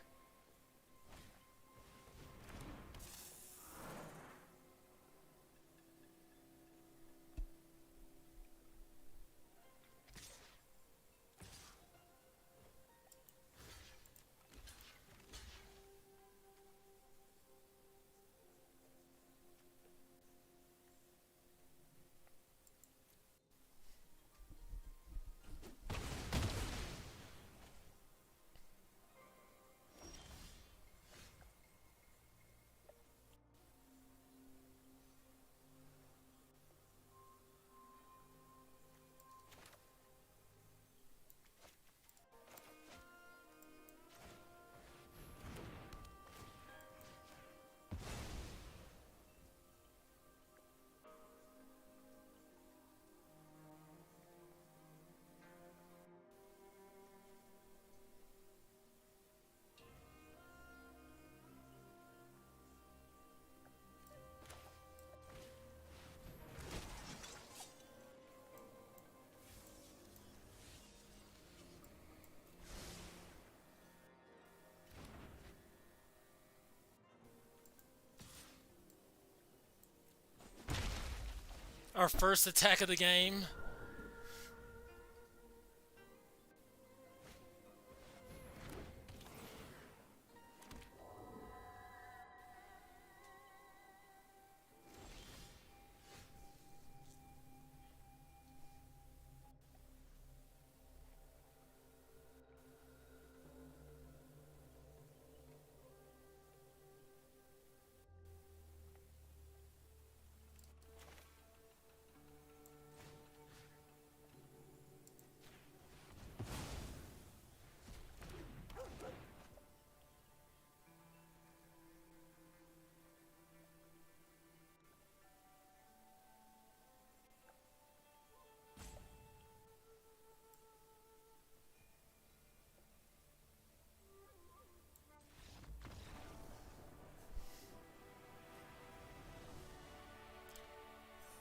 [SPEAKER 8] Our first attack of the game.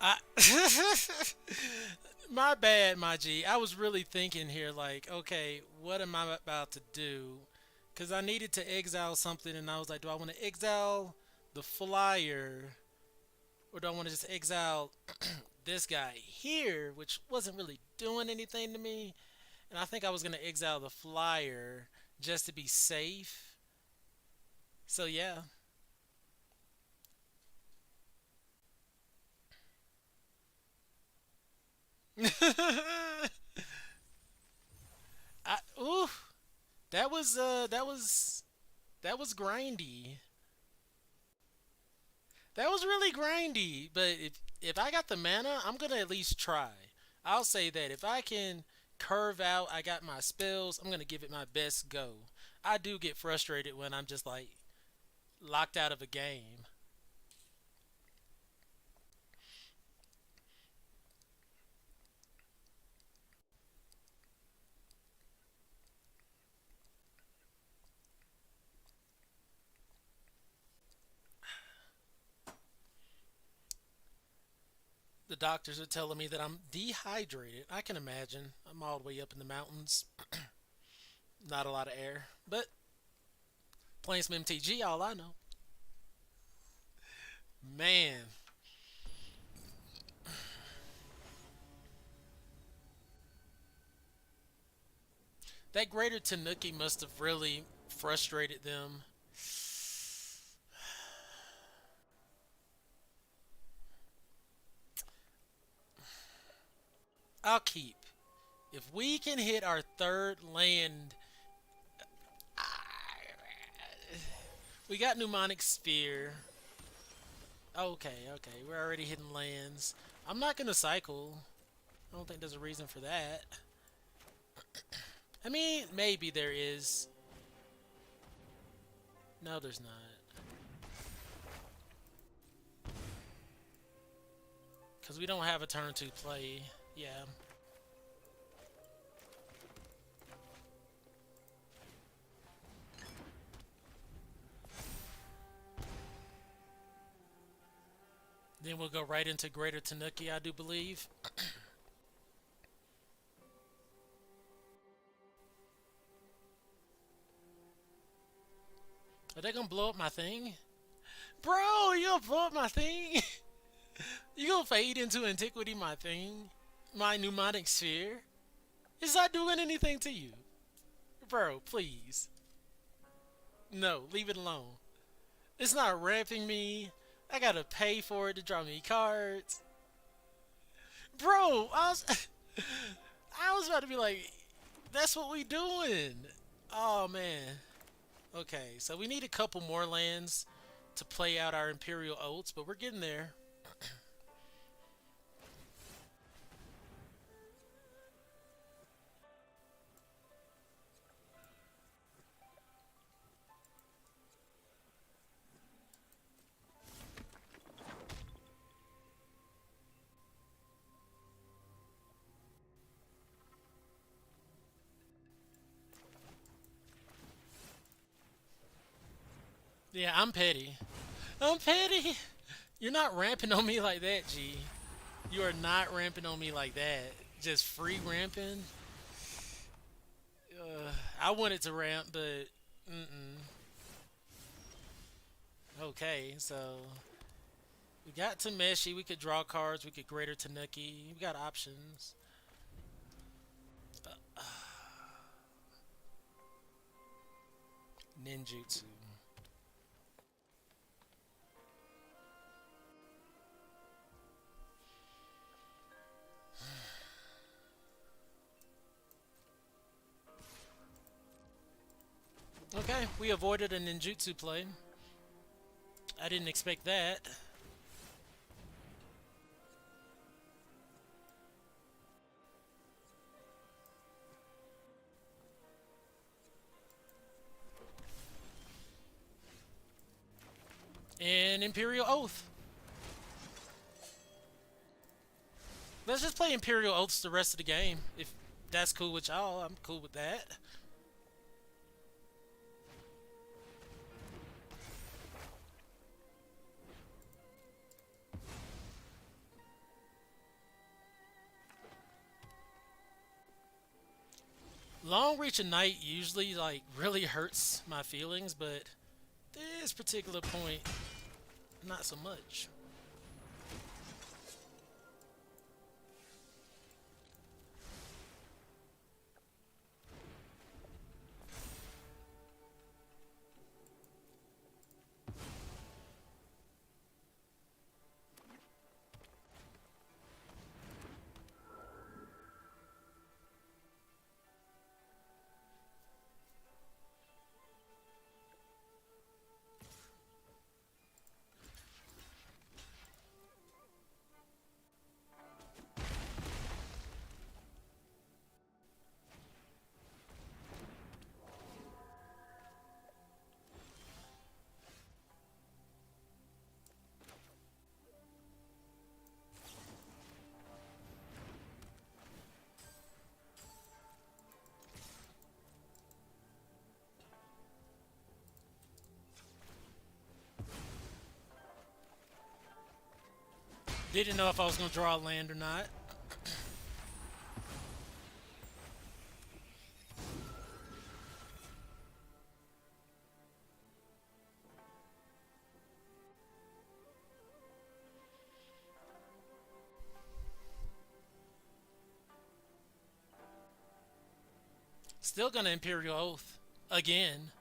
[SPEAKER 8] I My bad, my G. I was really thinking here, like, okay, what am I about to do? Because I needed to exile something, and I was like, do I want to exile the flyer, or do I want to just exile this guy here, which wasn't really doing anything to me? And I think I was going to exile the flyer just to be safe. So, yeah. that was grindy. That was really grindy. But if I got the mana, I'm gonna at least try. I'll say that if I can curve out, I got my spells, I'm gonna give it my best go. I do get frustrated when I'm just like locked out of a game. The doctors are telling me that I'm dehydrated. I can imagine. I'm all the way up in the mountains. Not a lot of air. But playing some MTG, all I know. Man. That Greater Tanuki must have really frustrated them. I'll keep. If we can hit our third land, we got Pneumonic Sphere. Okay, we're already hitting lands. I'm not gonna cycle. I don't think there's a reason for that. I mean, maybe there is. No, there's not. Because we don't have a turn 2 play. Yeah. Then we'll go right into Greater Tanuki, I do believe. Are they gonna blow up my thing? Bro, you gonna blow up my thing? You gonna fade into Antiquity my thing? My Pneumonic Sphere? Is that doing anything to you? Bro, please. No, leave it alone. It's not ramping me. I gotta pay for it to draw me cards. Bro, I was about to be like, that's what we doing. Oh, man. Okay, so we need a couple more lands to play out our Imperial Oaths, but we're getting there. Yeah, I'm petty. I'm petty. You're not ramping on me like that, G. You are not ramping on me like that. Just free ramping. I wanted to ramp, but okay, so we got Tameshi. We could draw cards. We could Greater Tanuki. We got options. Ninjutsu. Okay, we avoided a ninjutsu play. I didn't expect that. And Imperial Oath. Let's just play Imperial Oaths the rest of the game. If that's cool with y'all, I'm cool with that. Long Reach of Night usually like really hurts my feelings, but this particular point, not so much. Didn't know if I was gonna draw a land or not. Still gonna Imperial Oath again.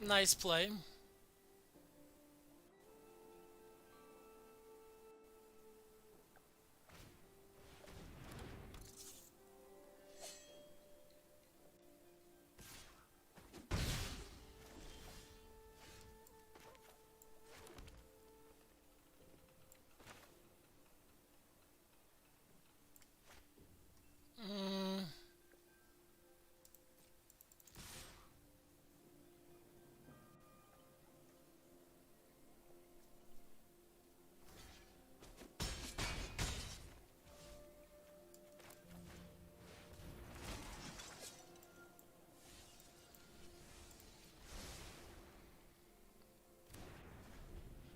[SPEAKER 8] Nice play.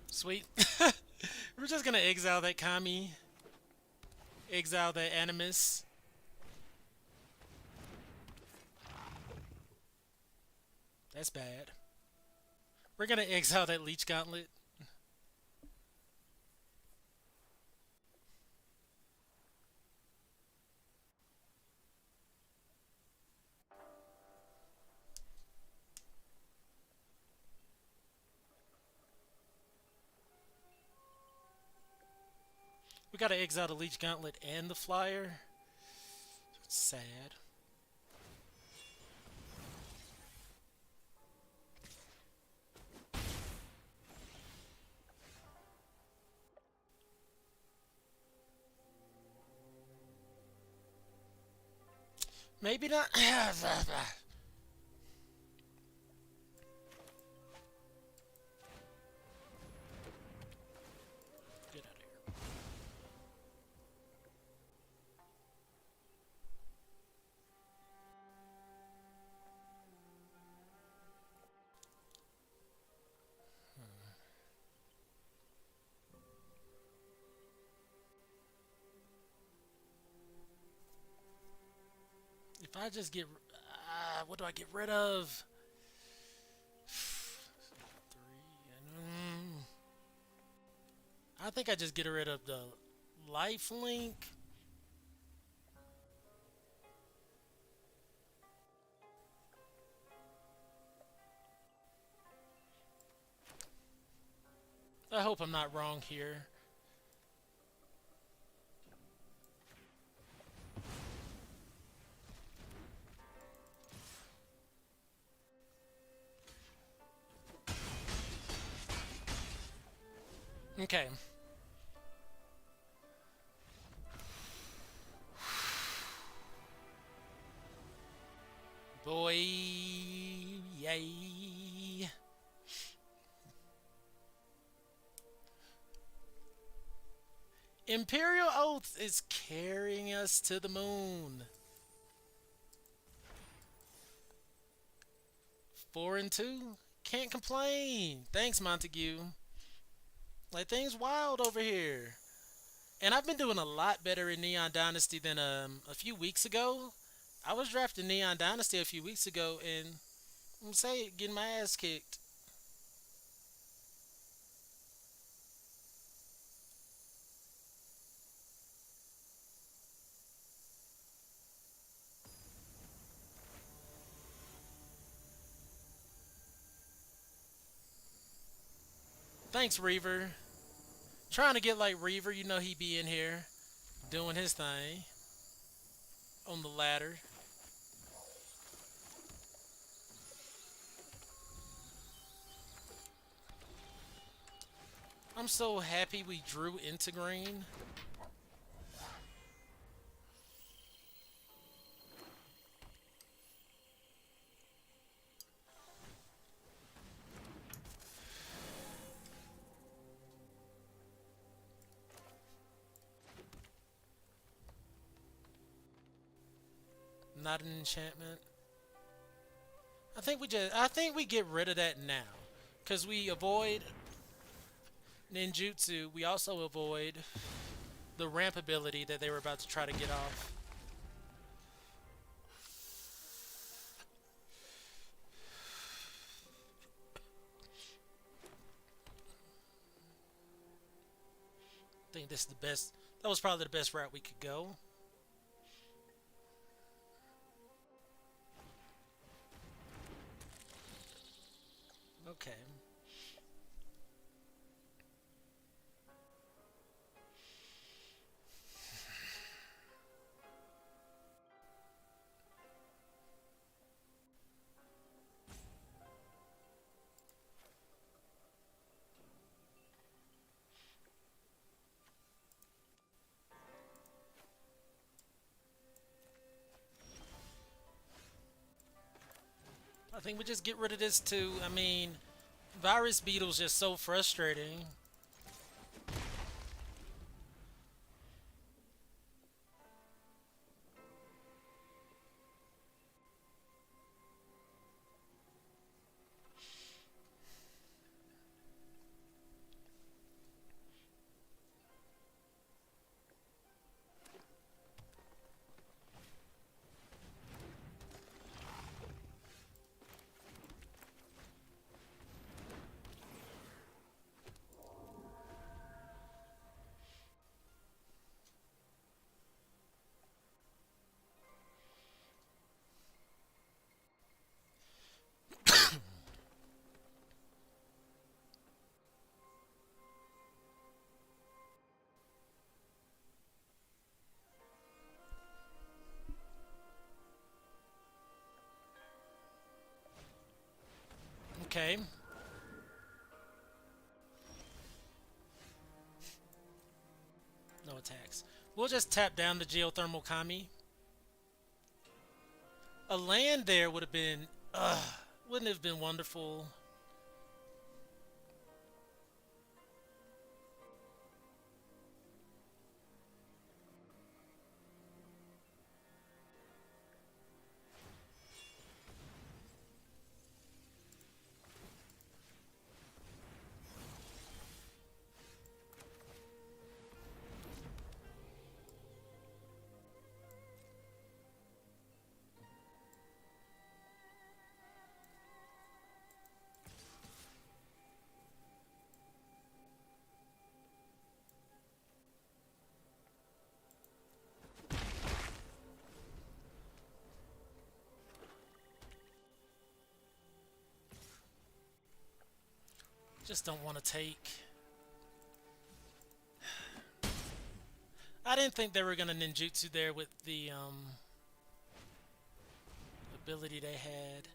[SPEAKER 8] Sweet. We're just gonna exile that Kami. Exile that Animus. That's bad. We're gonna exile that Leech Gauntlet. We gotta exile the Leech Gauntlet and the Flyer. It's sad. Maybe not. Get out of here. If I just get, what do I get rid of? 3. I think I just get rid of the life link. I hope I'm not wrong here. Okay. Boy, yay. Imperial Oath is carrying us to the moon. 4-2. Can't complain. Thanks, Montague. Like, things wild over here. And I've been doing a lot better in Neon Dynasty than a few weeks ago. I was drafting Neon Dynasty a few weeks ago and I'm say it, getting my ass kicked. Thanks, Reaver. Trying to get like Reaver, you know he be in here doing his thing on the ladder. I'm so happy we drew into green. Not an enchantment. I think we get rid of that now. Cause we avoid ninjutsu, we also avoid the ramp ability that they were about to try to get off. I think this is the best. That was probably the best route we could go. Okay. I think we just get rid of this too. I mean, Virus Beetle's just so frustrating. Okay. No attacks. We'll just tap down the geothermal Kami. A land there would have been, wouldn't have been wonderful. Just don't want to take. I didn't think they were going to ninjutsu there with the ability they had.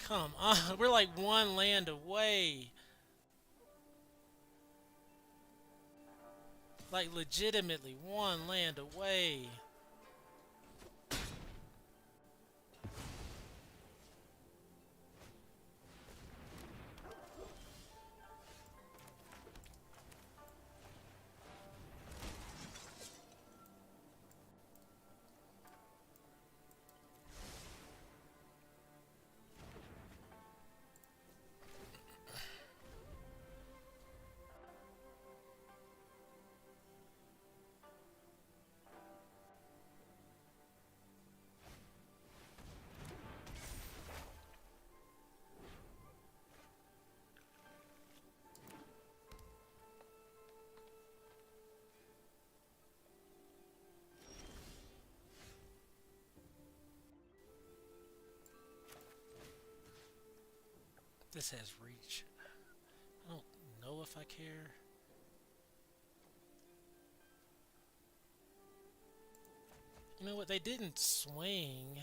[SPEAKER 8] Come on, we're like one land away. Like legitimately one land away. This has reach. I don't know if I care. You know what? They didn't swing.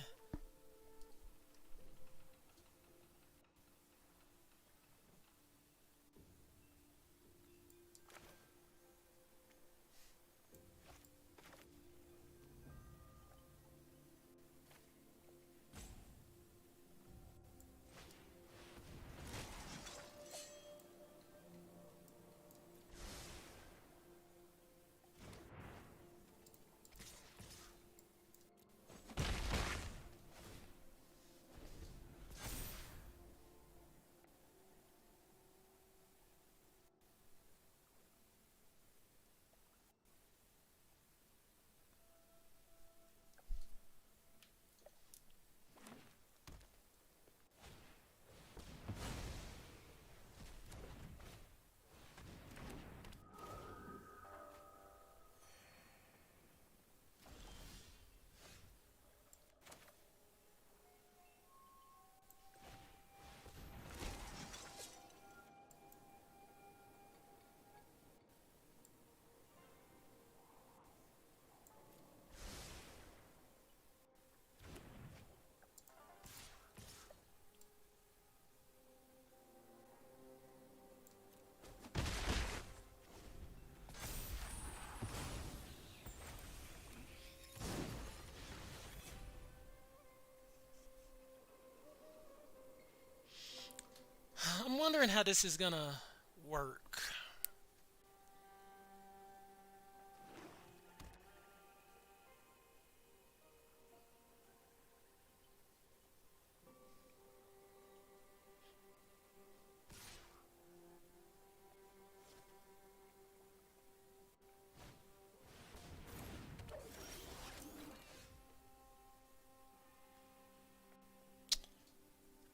[SPEAKER 8] wondering how this is gonna work.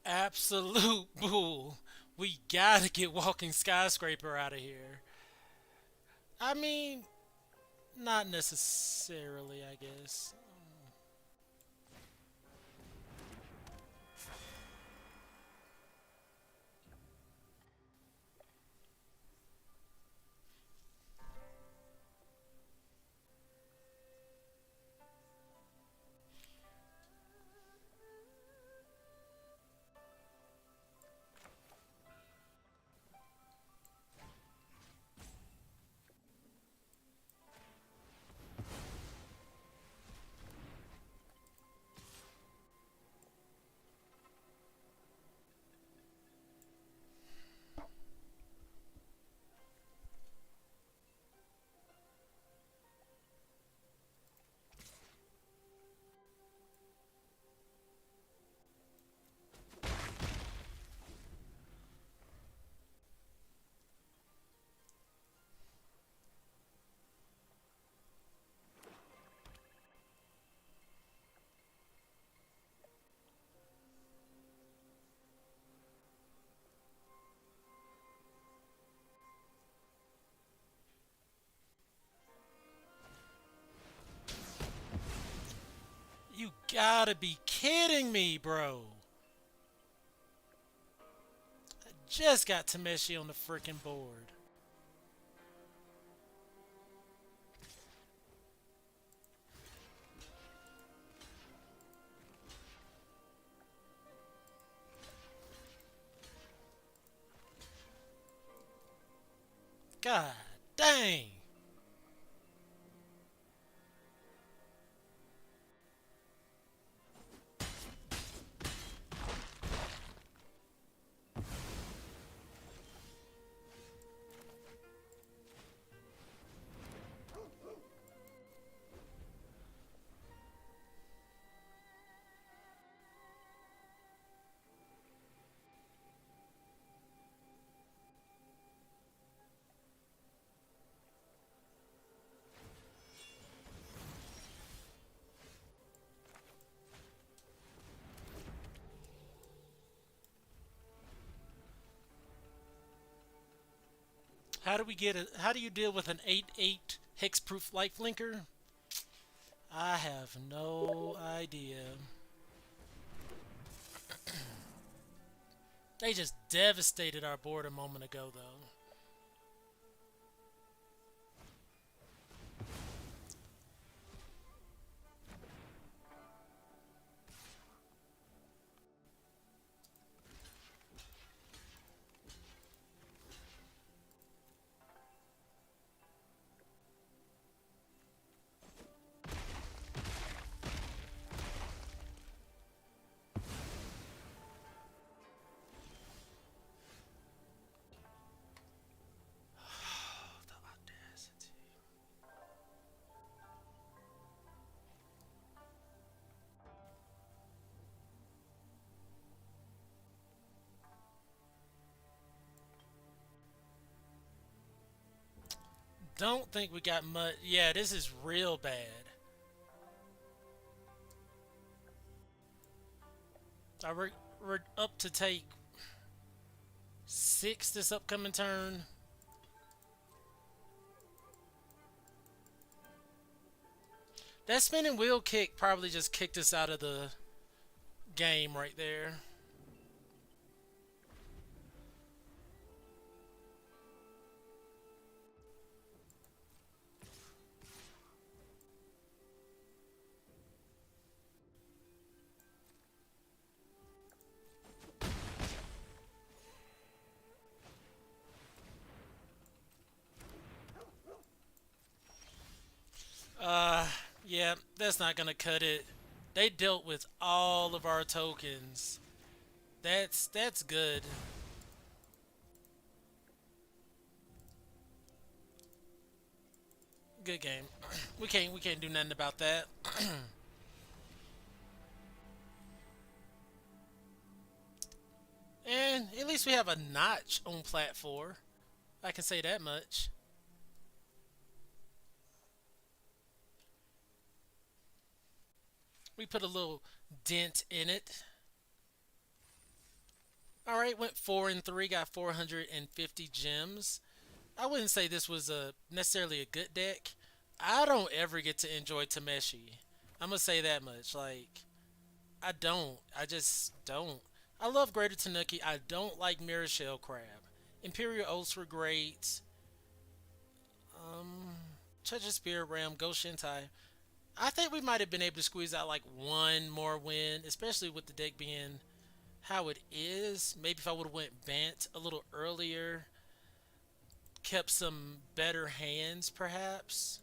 [SPEAKER 8] Absolute bull. We gotta get Walking Skyscraper out of here. I mean, not necessarily, I guess. You gotta be kidding me, bro. I just got Tameshi on the freaking board. God dang. How do you deal with an 8/8 hexproof lifelinker? I have no idea. They just devastated our board a moment ago, though. Don't think we got much. Yeah, this is real bad. We're up to take 6 this upcoming turn. That spinning wheel kick probably just kicked us out of the game right there. Yeah, that's not gonna cut it. They dealt with all of our tokens. That's good. good game. We can't do nothing about that. And at least we have a notch on Plat 4. I can say that much. We put a little dent in it. Alright, went 4 and 3, got 450 gems. I wouldn't say this was necessarily a good deck. I don't ever get to enjoy Tameshi. I'm gonna say that much. Like, I don't. I just don't. I love Greater Tanuki. I don't like Mirror Shell Crab. Imperial Oaths were great. Treasure Spirit Ram, Ghost Shintai. I think we might have been able to squeeze out like one more win, especially with the deck being how it is. Maybe if I would have went Bant a little earlier, kept some better hands perhaps.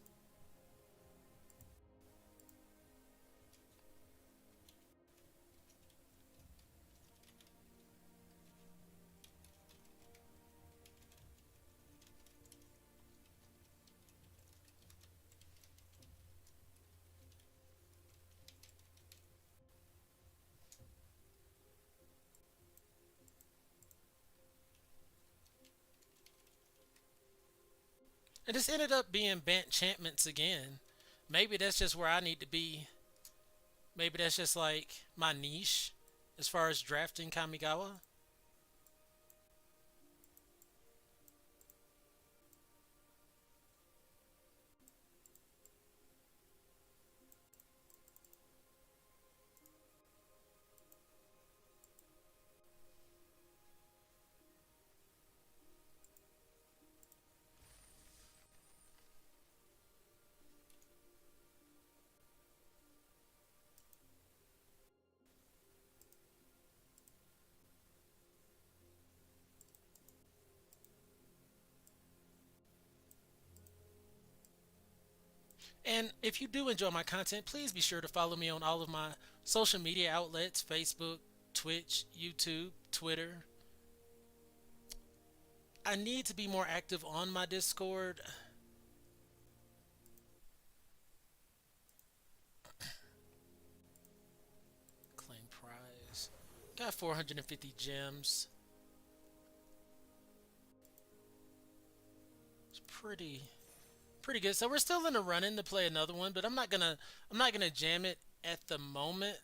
[SPEAKER 8] And this ended up being Bant Enchantments again. Maybe that's just where I need to be. Maybe that's just like my niche as far as drafting Kamigawa. And if you do enjoy my content, please be sure to follow me on all of my social media outlets: Facebook, Twitch, YouTube, Twitter. I need to be more active on my Discord. Claim prize. Got 450 gems. It's pretty good. So we're still in the running to play another one, but I'm not gonna jam it at the moment.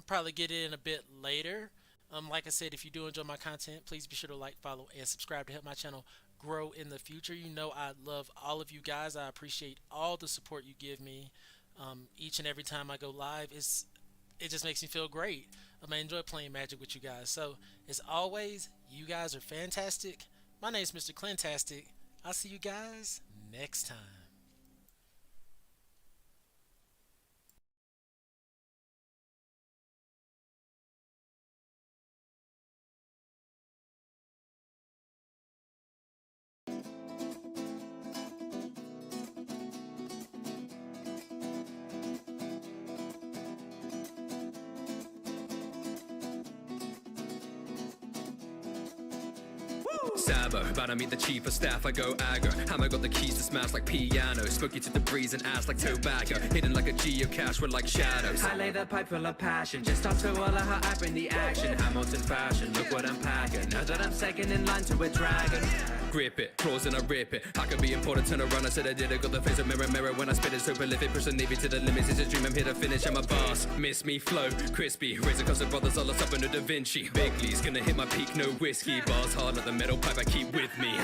[SPEAKER 8] Probably get it in a bit later. Like I said, if you do enjoy my content, please be sure to like, follow, and subscribe to help my channel grow in the future. You know I love all of you guys. I appreciate all the support you give me each and every time I go live. It just makes me feel great. I enjoy playing Magic with you guys. So as always, you guys are fantastic. My name is Mr.Clintastik. I'll see you guys next time.
[SPEAKER 1] Sabo, about to meet the chief of staff, I go aggro. Hammer got the keys to smash like piano. Spooky to the breeze and ass like tobacco. Hidden like a geocache with like shadows. I lay the pipe full of passion. Just talk to all of how I bring the action. Hamilton fashion, look what I'm packing. Now that I'm second in line to a dragon. Grip it, claws and I rip it. I could be important, turn around, I said I did it. Got the face of mirror when I spit it, so prolific. Push the navy to the limits, it's a dream, I'm here to finish. I'm a boss, miss me, flow, crispy. Razor across the brothers, all up under Da Vinci. Bigley's gonna hit my peak, no whiskey. Bars hard like the metal pipe I keep with me.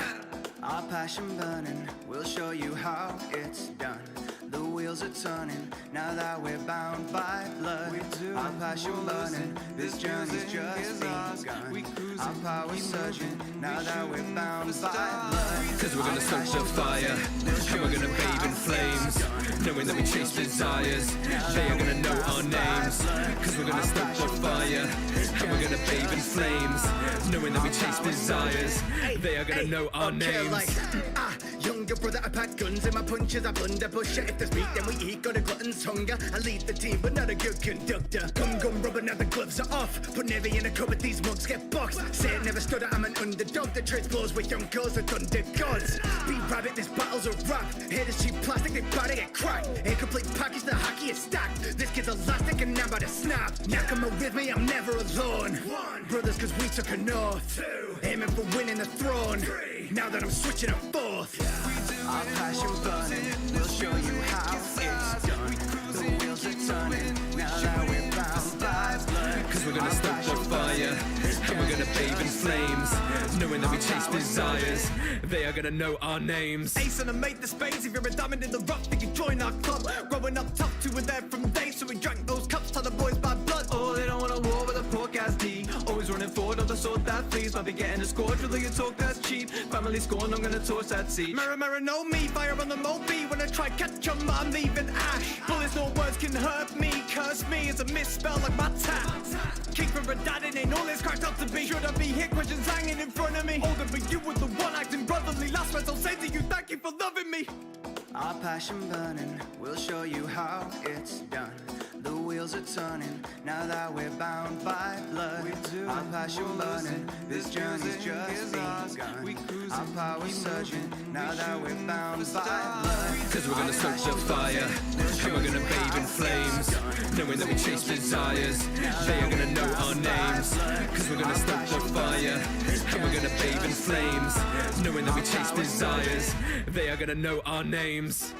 [SPEAKER 3] Our passion burning, we'll show you how it's done. The wheels are turning, now that we're bound by blood. Our passion burning, this journey's just begun. Our power surging, now that we're bound by blood.
[SPEAKER 1] Cause we're gonna soak the fire, and we're gonna bathe in flames. Knowing that we chase desires, they are gonna know our names. Cause we're gonna stoke the fire, and we're gonna bathe in flames. Knowing that we chase desires, they are gonna know our names.
[SPEAKER 3] Young younger brother. I pack guns and my punches I blunder. But shit, if there's meat then we eat. Got a glutton's hunger. I lead the team but not a good conductor. Gum rubber, now the gloves are off. Put Navy in a cupboard, these mugs get boxed. Say it never stood, I'm an underdog. The trades blows with young girls, the thunder gods. Be rabbit, this battle's a rap. Here this cheap plastic, they bout to get cracked. Incomplete package, the hockey is stacked. This kid's elastic and now about to snap. Nakama with me, I'm never alone. Brothers, cause we took a north. Aiming for winning the throne. Now that I'm switching up fourth.
[SPEAKER 9] Our passion burning, we'll show you how it's done. The wheels are turning, now that we're bound by blood.
[SPEAKER 1] Cause we're gonna stoke the fire, and we're gonna bathe in flames. Knowing that we chase desires, they are gonna know our names.
[SPEAKER 7] Ace and I made the spades. If you're a diamond in the rough, then you join our club. Growing up tough, two were there from day, so we drank those cups till the boys by blood. Oh, they don't want a war with a pork ass D. Always running forward on the sword that flees. Might be getting a score, really you talk that's cheap. Family scorn, I'm gonna torch that seat. Mirror, know me, fire on the Moby. When I try catch 'em, I'm leaving ash. Bullets, no words can hurt me. Curse me, it's a misspell like my tap. King for a dad, it ain't all it's cracked up to be. Should I be here? Questions hanging in front of me. Older, but you were the one acting brotherly. Last words I'll say to you, thank you for loving me.
[SPEAKER 9] Our passion burning, we'll show you how it's done. The wheels are turning, now that we're bound by blood. Our passion burning, this journey's just begun. Our power's surging, now that we're bound by blood.
[SPEAKER 1] Cause we're gonna stoke the fire, and we're gonna bathe in flames. Knowing that we chase desires, they are gonna know our names. Cause we're gonna stoke the fire, and we're gonna bathe in flames. Knowing that we chase desires, they are gonna know our names.